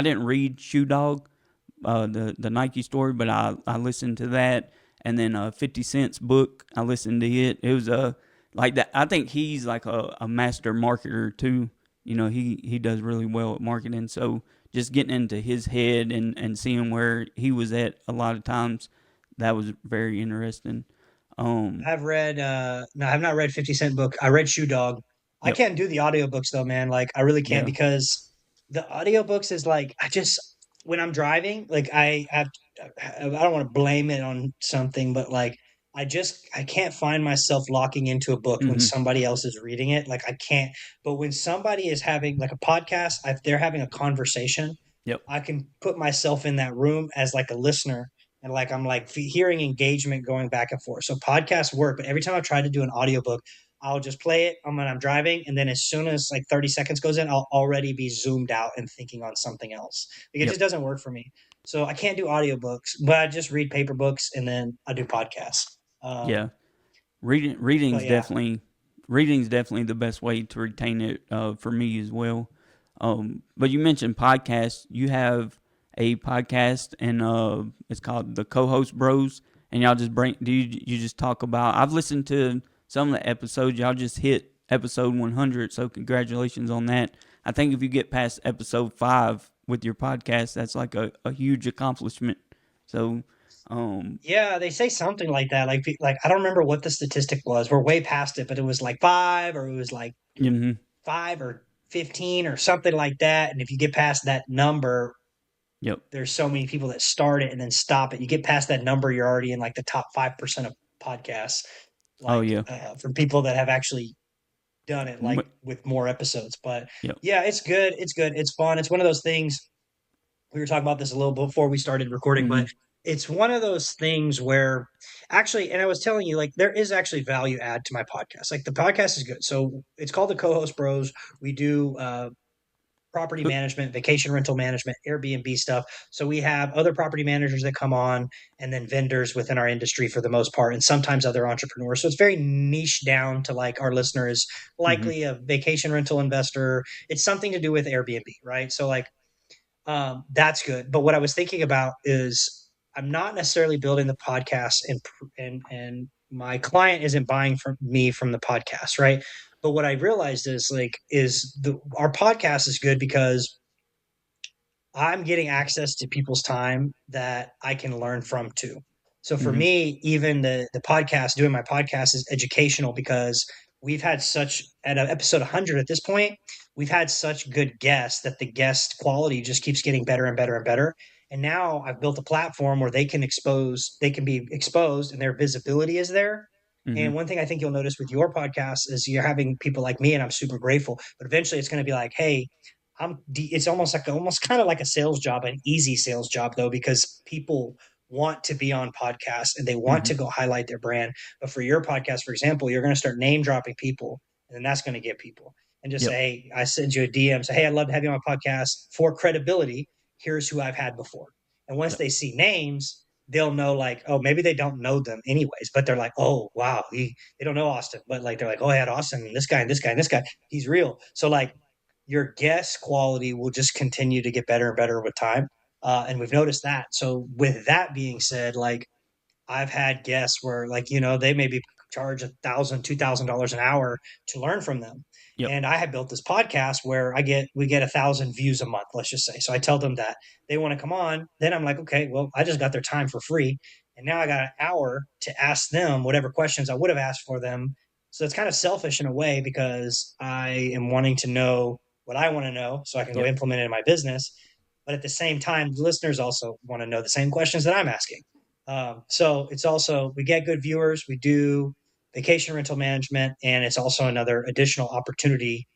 didn't read Shoe Dog, the Nike story, but I listened to that, and then 50 Cent's book, I listened to it. It was like that. I think he's like a master marketer too. He does really well at marketing. So just getting into his head and seeing where he was at a lot of times, that was very interesting. Um, I've read no, I've not read 50 Cent book. I read Shoe Dog. I yep. can't do the audiobooks though, man. Like I really can't Yeah. because the audiobooks is like I just when I'm driving, like I don't want to blame it on something, but like I can't find myself locking into a book when Mm-hmm. somebody else is reading it. Like I can't, but when somebody is having like a podcast, if they're having a conversation, Yep. I can put myself in that room as like a listener, and like I'm like hearing engagement going back and forth. So podcasts work, but every time I try to do an audiobook, I'll just play it when I'm driving, and then as soon as like 30 seconds goes in, I'll already be zoomed out and thinking on something else. Like it Yep. just doesn't work for me. So I can't do audiobooks, but I just read paper books and then I do podcasts. Yeah. Um, Reading but yeah, reading's definitely the best way to retain it, for me as well. But you mentioned podcasts. You have a podcast, and it's called the Co-host Bros. And y'all just you just talk about? I've listened to some of the episodes. Y'all just hit episode 100, so congratulations on that. I think if you get past episode 5 with your podcast, that's like a huge accomplishment. So, um, yeah, they say something like that. Like I don't remember what the statistic was. We're way past it, but it was like five, or it was like hmm 5 or 15 or something like that. And if you get past that number, yep. there's so many people that start it and then stop it. You get past that number, you're already in like the top 5% of podcasts, Oh like yeah. for people that have actually done it, like But, with more episodes. But yep. yeah, it's good. It's good. It's fun. It's one of those things. We were talking about this a little before we started recording, hmm but it's one of those things where actually, and I was telling you, like, there is actually value add to my podcast. Like, the podcast is good. So it's called the Co-host Bros. We do property Who- management, vacation rental management, Airbnb stuff. So we have other property managers that come on, and then vendors within our industry for the most part, and sometimes other entrepreneurs. So it's very niche down to, like, our listener is Mhm. likely a vacation rental investor. It's something to do with Airbnb, right? So, like, that's good. But what I was thinking about is I'm not necessarily building the podcast, and my client isn't buying from me from the podcast, right? But what I realized is, like, is the our podcast is good because I'm getting access to people's time that I can learn from too. So for Mhm. me, even the podcast, doing my podcast is educational because we've had such at episode 100 at this point, we've had such good guests that the guest quality just keeps getting better and better and better. And now I've built a platform where they can be exposed and their visibility is there. And Mhm. one thing I think you'll notice with your podcast is you're having people like me, and I'm super grateful. But eventually, it's going to be like, hey, it's almost like almost kind of like a sales job, an easy sales job though, because people want to be on podcasts and they want Mhm. to go highlight their brand. But for your podcast, for example, you're going to start name dropping people, and then that's going to get people. And just Yep. say, hey, I send you a DM, say, hey, I'd love to have you on my podcast for credibility. Here's who I've had before. And once Yep. they see names, they'll know, like, oh, maybe they don't know them anyways, but they're like, oh wow, they don't know Austin, but like they're like, oh, I had Austin and this guy and this guy and this guy. He's real. So, like, your guest quality will just continue to get better and better with time. And we've noticed that. So with that being said, like, I've had guests where, like, they maybe charge $1,000, $2,000 an hour to learn from them. Yep. And I have built this podcast where we get 1,000 views a month, let's just say. So I tell them that they want to come on. Then I'm like, okay, well, I just got their time for free. And now I got an hour to ask them whatever questions I would have asked for them. So it's kind of selfish in a way because I am wanting to know what I want to know so I can go Yep. implement it in my business. But at the same time, the listeners also want to know the same questions that I'm asking. So it's also, we get good viewers, we do vacation rental management, and it's also another additional opportunity.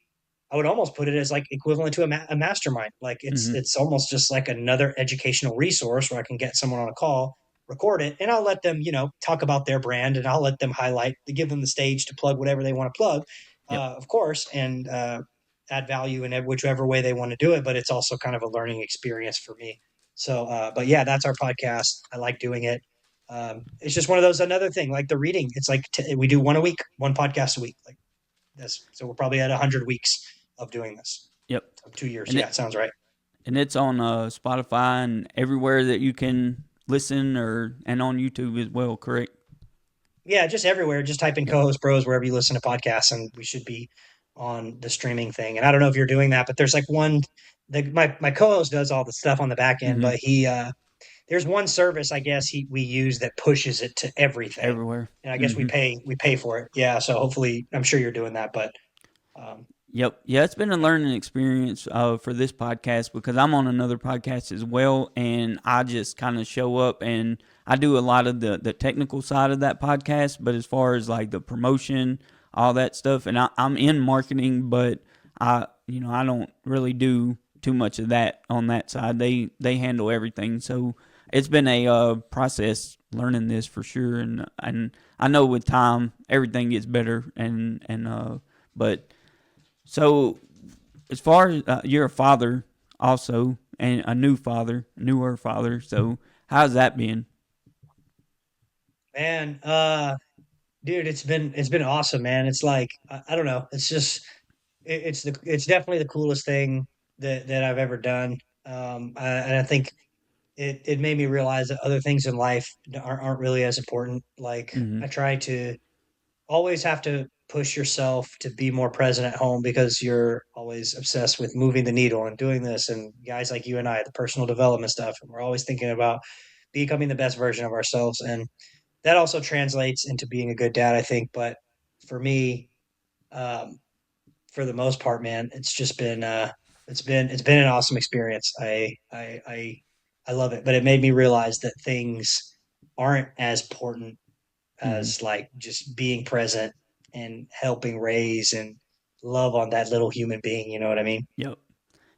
I would almost put it as like equivalent to a mastermind. Like, Mhm. it's almost just like another educational resource where I can get someone on a call, record it, and I'll let them, talk about their brand, and I'll let them highlight, to give them the stage to plug whatever they want to plug, Yep. of course, and add value in whichever way they want to do it. But it's also kind of a learning experience for me. So, but yeah, that's our podcast. I like doing it. It's just one of those, another thing like the reading. It's like we do one a week, one podcast a week. Like this. So we're probably at 100 weeks of doing this. Yep. So 2 years. And Yeah, it it sounds right. and it's on Spotify and everywhere that you can listen, or and on YouTube as well. Correct. Yeah, just everywhere. Just type in Yep. co-host bros wherever you listen to podcasts, and we should be on the streaming thing. And I don't know if you're doing that, but there's like one. My co-host does all the stuff on the back end, Mhm. but there's one service I guess we use that pushes it to everything, Everywhere. and I guess Mhm. we pay for it. Yeah, so hopefully, I'm sure you're doing that, but um, Yep. Yeah, it's been a learning experience for this podcast because I'm on another podcast as well, and I just kind of show up and I do a lot of the technical side of that podcast. But as far as like the promotion, all that stuff, and I'm in marketing, but I don't really do too much of that on that side. They handle everything, so it's been a process learning this for sure, and I know with time everything gets better, and but. So, as far as you're a father also, and a newer father. So, how's that been? man, dude, it's been awesome, man. It's like, I don't know. It's just it's definitely the coolest thing that I've ever done. And I think it made me realize that other things in life aren't really as important. Like, Mm-hmm. I try to always have to push yourself to be more present at home because you're always obsessed with moving the needle and doing this. And guys like you and I, the personal development stuff, and we're always thinking about becoming the best version of ourselves. And that also translates into being a good dad, I think. But for me, um, for the most part, man, it's just been it's been an awesome experience. I love it, but it made me realize that things aren't as important Mm-hmm. as, like, just being present and helping raise and love on that little human being. You know what I mean? Yep.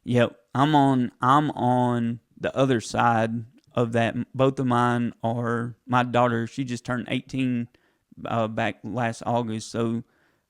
Yep. I'm on the other side of that. Both of mine are my daughter. She just turned 18 back last August, so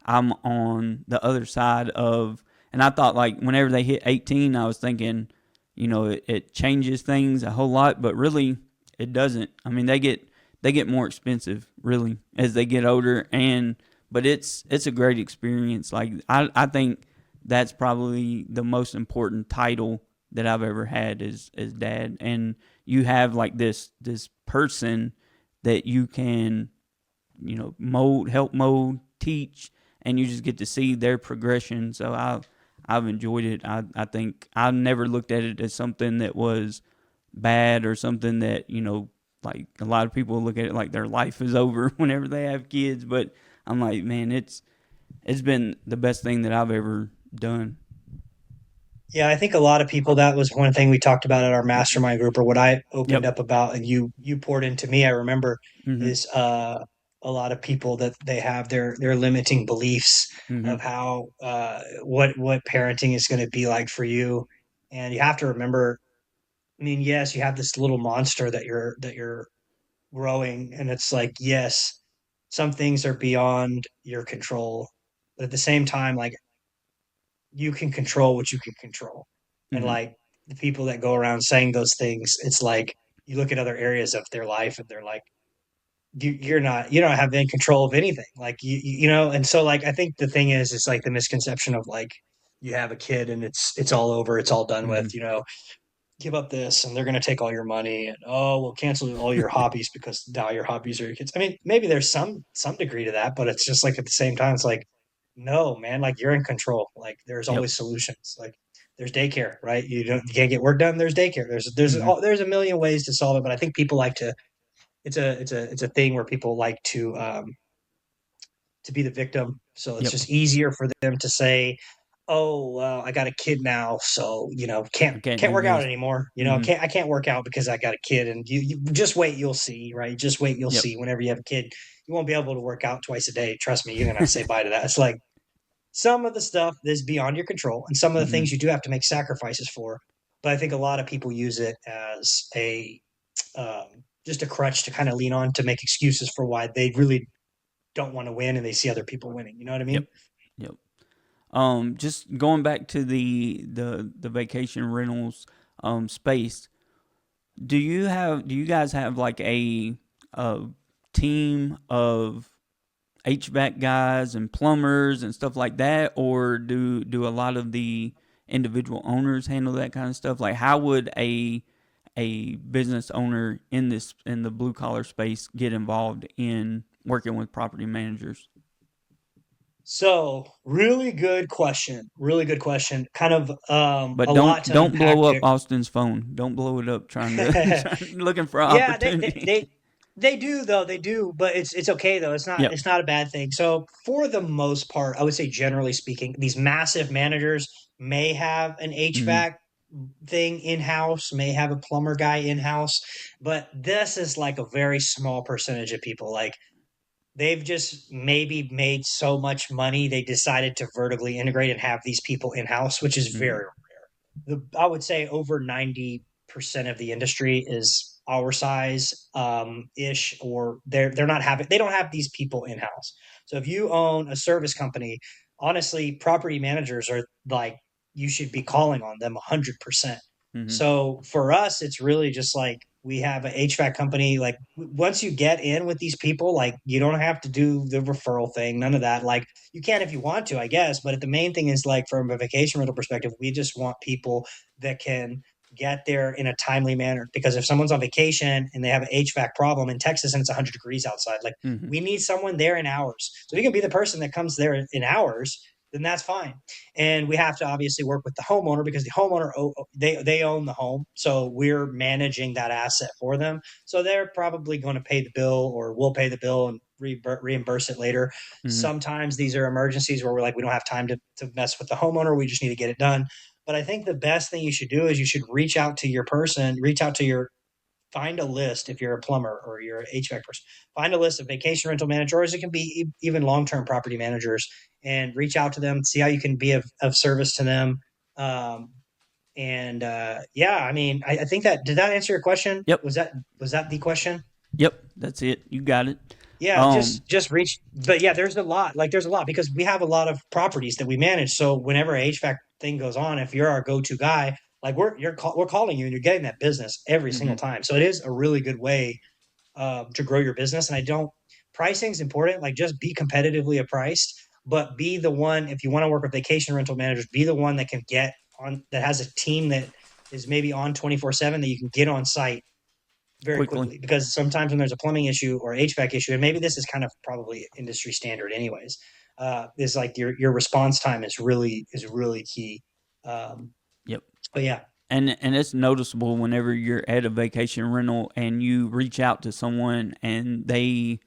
I'm on the other side of. And I thought like whenever they hit 18, I was thinking, it changes things a whole lot, but really it doesn't. I mean, they get more expensive really as they get older, and but it's a great experience. Like I think that's probably the most important title that I've ever had as dad. And you have like this person that you can, mold, help mold, teach, and you just get to see their progression. So I've enjoyed it. I think I never looked at it as something that was bad or something that, like a lot of people look at it like their life is over whenever they have kids. But I'm like, man, it's been the best thing that I've ever done. Yeah, I think a lot of people, that was one thing we talked about at our mastermind group, or what I opened Yep. up about, and you poured into me, I remember, Mhm. is a lot of people that they have their limiting beliefs of Mhm. how what parenting is going to be like for you. And you have to remember, I mean, yes, you have this little monster that you're growing, and it's like, yes, some things are beyond your control, but at the same time, like, you can control what you can control. And Mhm. like the people that go around saying those things, it's like you look at other areas of their life and they're like, you don't have any control of anything. Like and so like I think the thing is, it's like the misconception of like you have a kid and it's all over, it's all done with, Mhm. give up this and they're going to take all your money, and oh, we'll cancel all your hobbies because now your hobbies are your kids. I mean, maybe there's some degree to that, but it's just like at the same time, it's like, no, man, like you're in control. Like there's Yep. always solutions. Like there's daycare, right? You can't get work done, there's daycare. Mhm. There's a million ways to solve it, but I think people like to, it's a thing where people like to be the victim. So it's Yep. just easier for them to say, "Oh, well, I got a kid now, so I can't can't can't do work out this. anymore. Mhm. I can't work out because I got a kid." And you just wait, you'll see, right? Just wait, you'll Yep. see. Whenever you have a kid, you won't be able to work out twice a day. Trust me, you're gonna have to say bye to that. It's like some of the stuff is beyond your control, and some of the Mhm. things you do have to make sacrifices for. But I think a lot of people use it as a just a crutch to kind of lean on to make excuses for why they really don't want to win and they see other people winning. You know what I mean? Yep. Yep. Just going back to the vacation rentals space. Do you guys have like a team of HVAC guys and plumbers and stuff like that, or do a lot of the individual owners handle that kind of stuff? Like, how would a business owner in the blue collar space get involved in working with property managers? So, really good question. Really good question. Kind of But a lot to don't unpack blow up there. Austin's phone. Don't blow it up looking for an Yeah, opportunity. they do though. They do, but it's okay though. Yep. It's not a bad thing. So, for the most part, I would say generally speaking, these massive managers may have an Mm-hmm. HVAC thing in house, may have a plumber guy in house, but this is like a very small percentage of people. Like they've just maybe made so much money they decided to vertically integrate and have these people in house, which is Mm-hmm. very, I would say over 90% of the industry is our size ish, or they don't have these people in house. So if you own a service company, honestly, property managers are like, you should be calling on them 100%. Mm-hmm. So for us, it's really just like we have an HVAC company. Like once you get in with these people, like you don't have to do the referral thing, none of that. Like you can if you want to, I guess. But the main thing is like from a vacation rental perspective, we just want people that can get there in a timely manner. Because if someone's on vacation and they have an HVAC problem in Texas and it's 100 degrees outside, like Mm-hmm. we need someone there in hours. So we can be the person that comes there in hours, then that's fine. And we have to obviously work with the homeowner because the homeowner, they own the home, so we're managing that asset for them. So they're probably going to pay the bill, or we'll pay the bill and reimburse it later. Mm-hmm. Sometimes these are emergencies where we're like, we don't have time to mess with the homeowner, we just need to get it done. But I think the best thing you should do is you should reach out to your, find a list. If you're a plumber or you're an HVAC person, find a list of vacation rental managers. It can be even long-term property managers, and reach out to them, see how you can be of service to them. Um, And yeah, I mean, I think that did that answer your question? Yep. Was that the question? Yep. That's it. You got it. Yeah, Um. just reach. But yeah, there's a lot. Like there's a lot because we have a lot of properties that we manage. So whenever a HVAC thing goes on, if you're our go-to guy, like we're calling you and you're getting that business every single Mhm. time. So it is a really good way to grow your business. And I don't pricing is important. Like just be competitively priced, but be the one if you want to work with vacation rental managers, be the one that can get on that has a team that is maybe on 24/7 that you can get on site very Quickly. quickly because sometimes when there's a plumbing issue or HVAC issue, and maybe this is kind of probably industry standard anyways, is like your response time is really key. Um, Yep. but yeah, And it's noticeable whenever you're at a vacation rental and you reach out to someone and they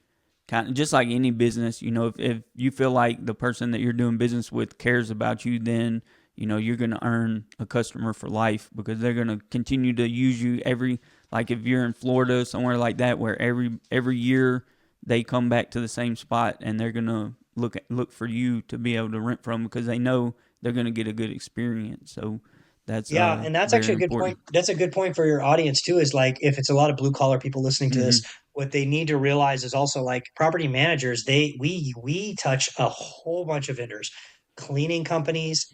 kind of just like any business, if you feel like the person that you're doing business with cares about you, then you're going to earn a customer for life because they're going to continue to use you every like if you're in Florida somewhere like that where every year they come back to the same spot and they're going to look for you to be able to rent from because they know they're going to get a good experience. So that's yeah, and that's very actually a good point. important. That's a good point for your audience too. Is like if it's a lot of blue collar people listening to this, Mhm. what they need to realize is also like property managers. We touch a whole bunch of vendors, cleaning companies,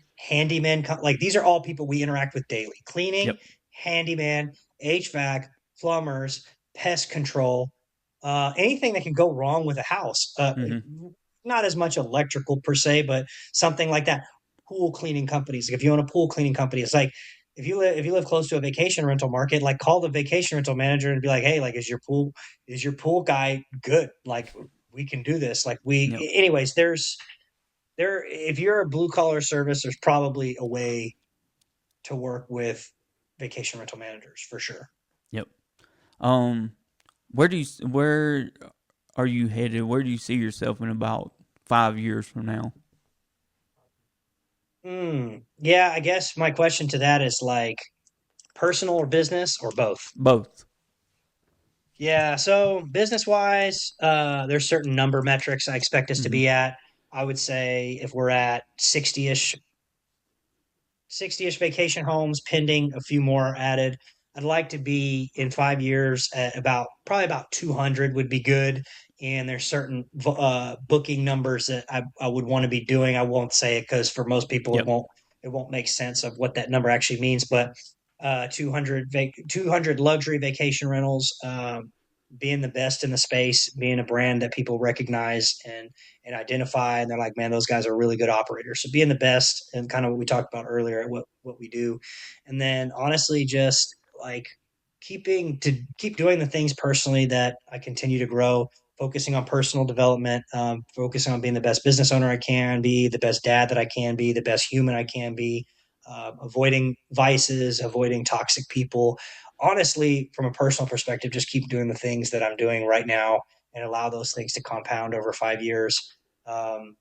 like these are all people we interact with daily. Cleaning, Yep. handyman, HVAC, plumbers, pest control, anything that can go wrong with a house. Mhm. Not as much electrical per se, but something like that. Pool cleaning companies. Like if you own a pool cleaning company, it's like if you live close to a vacation rental market, like call the vacation rental manager and be like, hey, like is your pool guy good? Like we can do this. Like Yep. anyways, there if you're a blue collar service, there's probably a way to work with vacation rental managers for sure. Yep. Um, where are you headed? Where do you see yourself in about 5 years from now? Yeah, I guess my question to that is like personal or business or both. Both. Yeah, so business wise, there's certain number metrics I expect us to Mhm. be at. I would say if we're at 60-ish vacation homes, pending a few more added. I'd like to be in 5 years at probably about 200 would be good. And there's certain booking numbers that I would want to be doing. I won't say it because for most people Yep. it won't make sense of what that number actually means. But 200 luxury vacation rentals, being the best in the space, being a brand that people recognize and identify, and they're like, man, those guys are really good operators. So being the best and kind of what we talked about earlier at what we do, and then honestly, just like keep doing the things personally that I continue to grow, focusing on personal development, focusing on being the best business owner I can be, the best dad that I can be, the best human I can be, avoiding vices, avoiding toxic people. Honestly, from a personal perspective, just keep doing the things that I'm doing right now and allow those things to compound over 5 years. Um,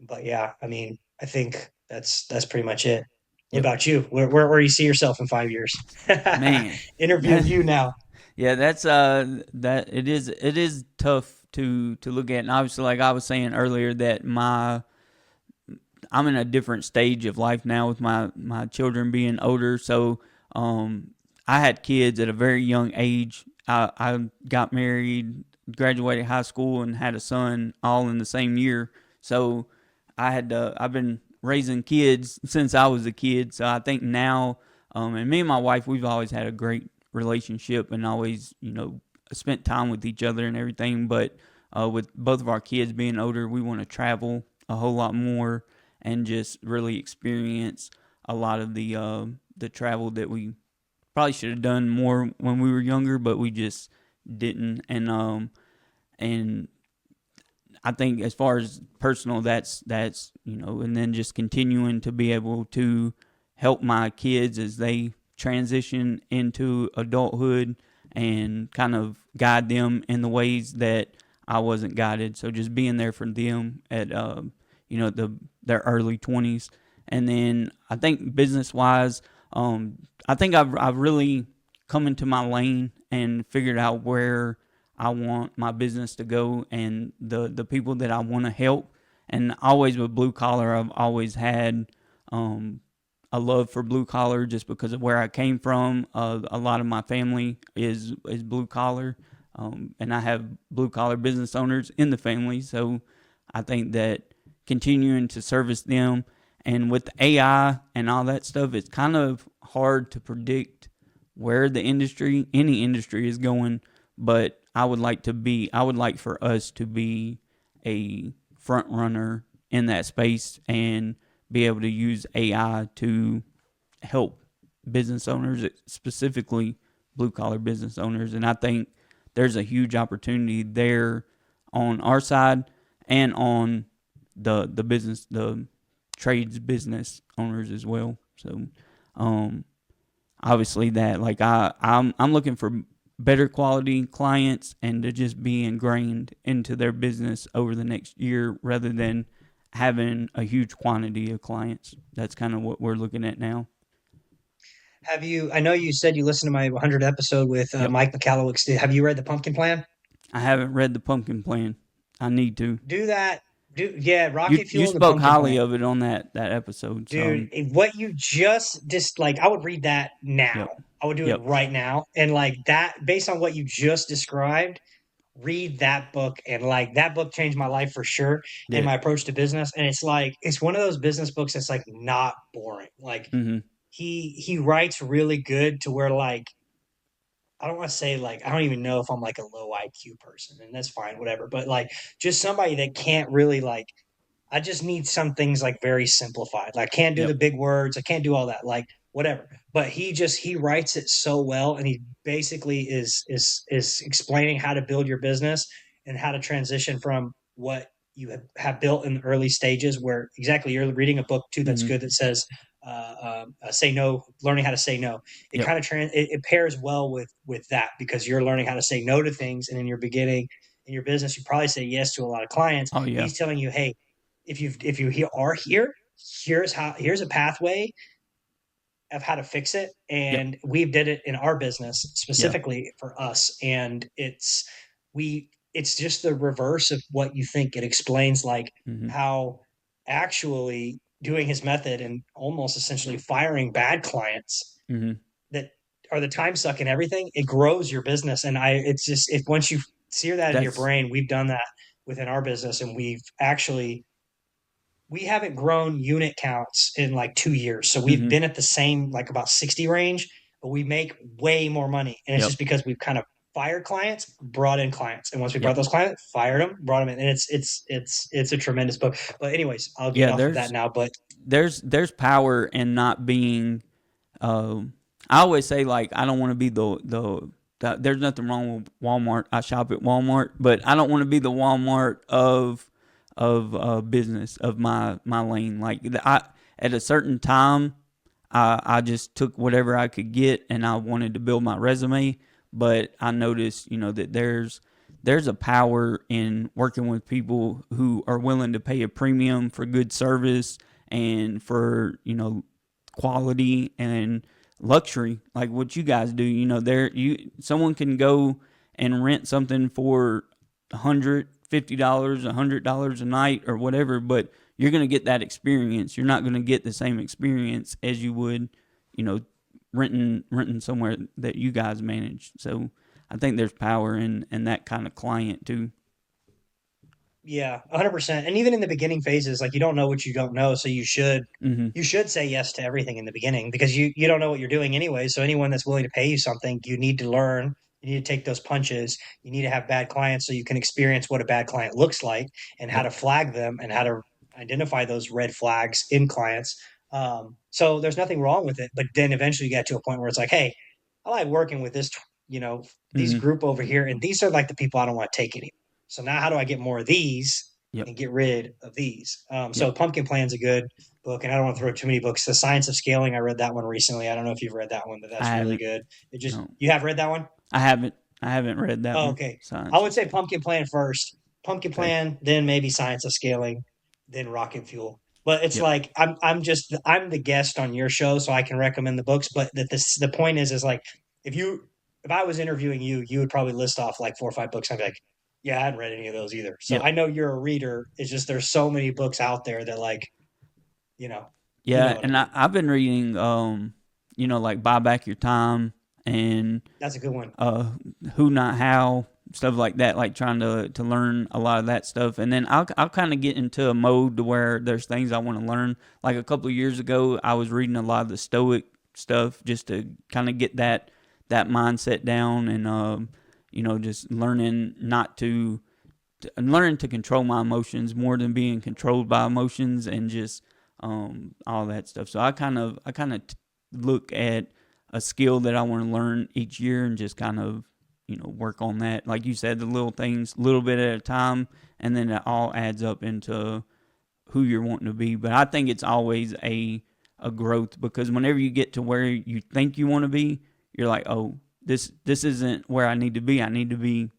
but yeah, I mean, I think that's pretty much it. What Yep. about you? Where do you see yourself in 5 years? Man. Interviewing That you now. yeah, that's that it is tough to look at. And obviously like I was saying earlier that my I'm in a different stage of life now with my children being older. So I had kids at a very young age. I got married, graduated high school, and had a son all in the same year. So I've been raising kids since I was a kid. So I think now, and me and my wife, we've always had a great relationship and always spent time with each other and everything. But with both of our kids being older, we want to travel a whole lot more and just really experience a lot of the travel that we probably should have done more when we were younger, but we just didn't. And I think as far as personal, that's and then just continuing to be able to help my kids as they transition into adulthood and kind of guide them in the ways that I wasn't guided. So just being there for them at their early 20s, and then I think business wise, I think I've really come into my lane and figured out where I want my business to go and the people that I want to help. And always with blue collar, I've always had a love for blue collar just because of where I came from. A lot of my family is blue collar, and I have blue collar business owners in the family. So I think that continuing to service them, and with AI and all that stuff, it's kind of hard to predict where any industry is going. But I would like for us to be a front runner in that space and be able to use AI to help business owners, specifically blue collar business owners. And I think there's a huge opportunity there on our side and on the trades business owners as well. So obviously that like I'm looking for better quality clients and to just be ingrained into their business over the next year rather than having a huge quantity of clients. That's kind of what we're looking at now. Have you? I know you said you listened to my 100 episode with Yep. Mike McCallowicks. Have you read The Pumpkin Plan? I haven't read the Pumpkin Plan. I need to. Do that. Yeah, You Rocket you Fuel and The spoke Pumpkin highly Plan. of it on that episode. So Dude, what you just like, I would read that now. yep. I would do it Yep. right now. And like that, based on what you just described, read that book. And like that book changed my life for sure and Yeah. my approach to business. And it's like, it's one of those business books that's like not boring. Like Mhm. he writes really good to where like, I don't want to say like, I don't even know if I'm like a low IQ person and that's fine, whatever. But like just somebody that can't really like, I just need some things like very simplified. Like I can't do the Yep. big words. I can't do all that. Like whatever. But he writes it so well, and he basically is explaining how to build your business and how to transition from what you have built in the early stages. Where exactly you're reading a book too that's Mhm. good that says say no, learning how to say no. It Yep. kind of it pairs well with that because you're learning how to say no to things, and in your beginning in your business, you probably say yes to a lot of clients. Oh yeah. He's telling you, hey, if you are here, here's a pathway of how to fix it, Yep. and we did it in our business Yeah. specifically for us, and it's just the reverse of what you think. It explains like Mhm. how actually doing his method and almost essentially firing bad clients Mhm. that are the time suck and everything, it grows your business. And it's just if once you sear that in your That's brain, we've done that within our business, and we haven't grown unit counts in like 2 years. So we've mhm. been at the same, like about 60 range, but we make way more money. And it's Yep. just because we've kind of fired clients, brought in clients. And once we brought Yep. those clients, fired them, brought them in. And it's a tremendous book. But anyways, I'll get Yeah, off of that now. But there's power in not being. Um, I always say like I don't want to be the. There's nothing wrong with Walmart. I shop at Walmart, but I don't want to be the Walmart of business of my lane. Like I at a certain time, I just took whatever I could get, and I wanted to build my resume. But I noticed, that there's a power in working with people who are willing to pay a premium for good service and for quality and luxury like what you guys do. Someone can go and rent something for $150, $100 a night or whatever, but you're going to get that experience. You're not going to get the same experience as you would, you know, renting somewhere that you guys manage. So I think there's power in that kind of client too. yeah, 100%. And even in the beginning phases, like you don't know what you don't know, so Mm-hmm. you should say yes to everything in the beginning because you don't know what you're doing anyway. So anyone that's willing to pay you something, you need to learn. You need to take those punches. You need to have bad clients so you can experience what a bad client looks like and how Yep. to flag them and how to identify those red flags in clients. So there's nothing wrong with it. But then eventually you get to a point where it's like, hey, I like working with these Mm-hmm. group over here, and these are like the people I don't want to take anymore. So now how do I get more of these Yep. and get rid of these? So Yep. Pumpkin Plan's a good book, and I don't want to throw too many books. The Science of Scaling, I read that one recently. I don't know if you've read that one, but I that's really haven't. good. It just No, you have read that one? I haven't. I haven't read that Oh, one. okay. I Science would of say Scale. Pumpkin Plan first. Pumpkin Okay. Plan, then maybe Science of Scaling, then Rocket Fuel. But it's Yep. like I'm the guest on your show, so I can recommend the books. But the point is like if you if I was interviewing you, you would probably list off like 4 or 5 books. I'd be like, yeah, I hadn't read any of those either. So Yep. I know you're a reader. It's just there's so many books out there that like you know You know Yeah, what I and mean? I've been reading, like Buy Back Your Time and That's a good one. uh, Who Not How, stuff like that, like trying to learn a lot of that stuff. And then I'll kind of get into a mode to where there's things I want to learn. Like a couple of years ago, I was reading a lot of the Stoic stuff just to kind of get that mindset down and, just learning not learning to control my emotions more than being controlled by emotions and just all that stuff. So I kind of look at a skill that I want to learn each year and just kind of work on that. Like you said, the little things, little bit at a time, and then it all adds up into who you're wanting to be. But I think it's always a growth, because whenever you get to where you think you want to be, you're like, oh, this isn't where I need to be. I need to be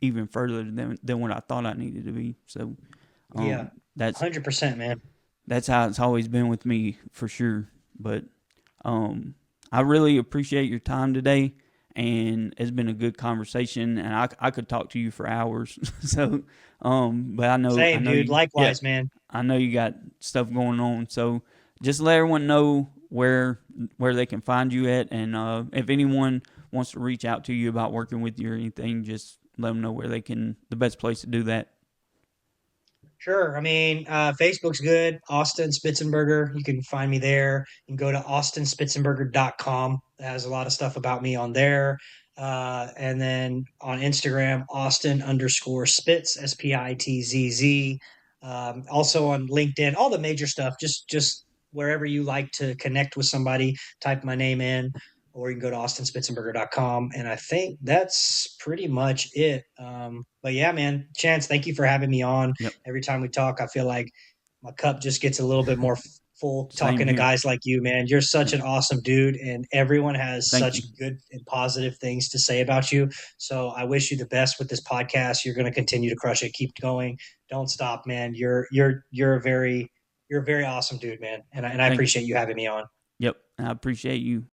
even further than what I thought I needed to be. So Yeah, that's 100%, man. that's how it's always been with me for sure. But um, I really appreciate your time today, and it's been a good conversation. And I could talk to you for hours. So, but I Same, know dude. you, yeah, Likewise, man. I know you got stuff going on. So just let everyone know where they can find you at, and if anyone wants to reach out to you about working with you or anything, just let them know where they can. The best place to do that. Sure. I mean, Facebook's good. Austin Spitzenberger. You can find me there. You can go to austinspitzenberger.com. It has a lot of stuff about me on there. And then on Instagram, Austin underscore Spitz, Spitzz. Also on LinkedIn, all the major stuff. Just wherever you like to connect with somebody, type my name in, or you can go to austinspitzenberger.com. And I think that's pretty much it. But yeah, man, Chance, thank you for having me on. Yep. Every time we talk, I feel like my cup just gets a little bit more full Same talking to here. guys like you, man. You're such Yep. an awesome dude, and everyone has Thank such you. good and positive things to say about you. So I wish you the best with this podcast. You're going to continue to crush it. Keep going. Don't stop, man. You're a very awesome dude, man. And I Thank you. appreciate you having me on. Yep. I appreciate you.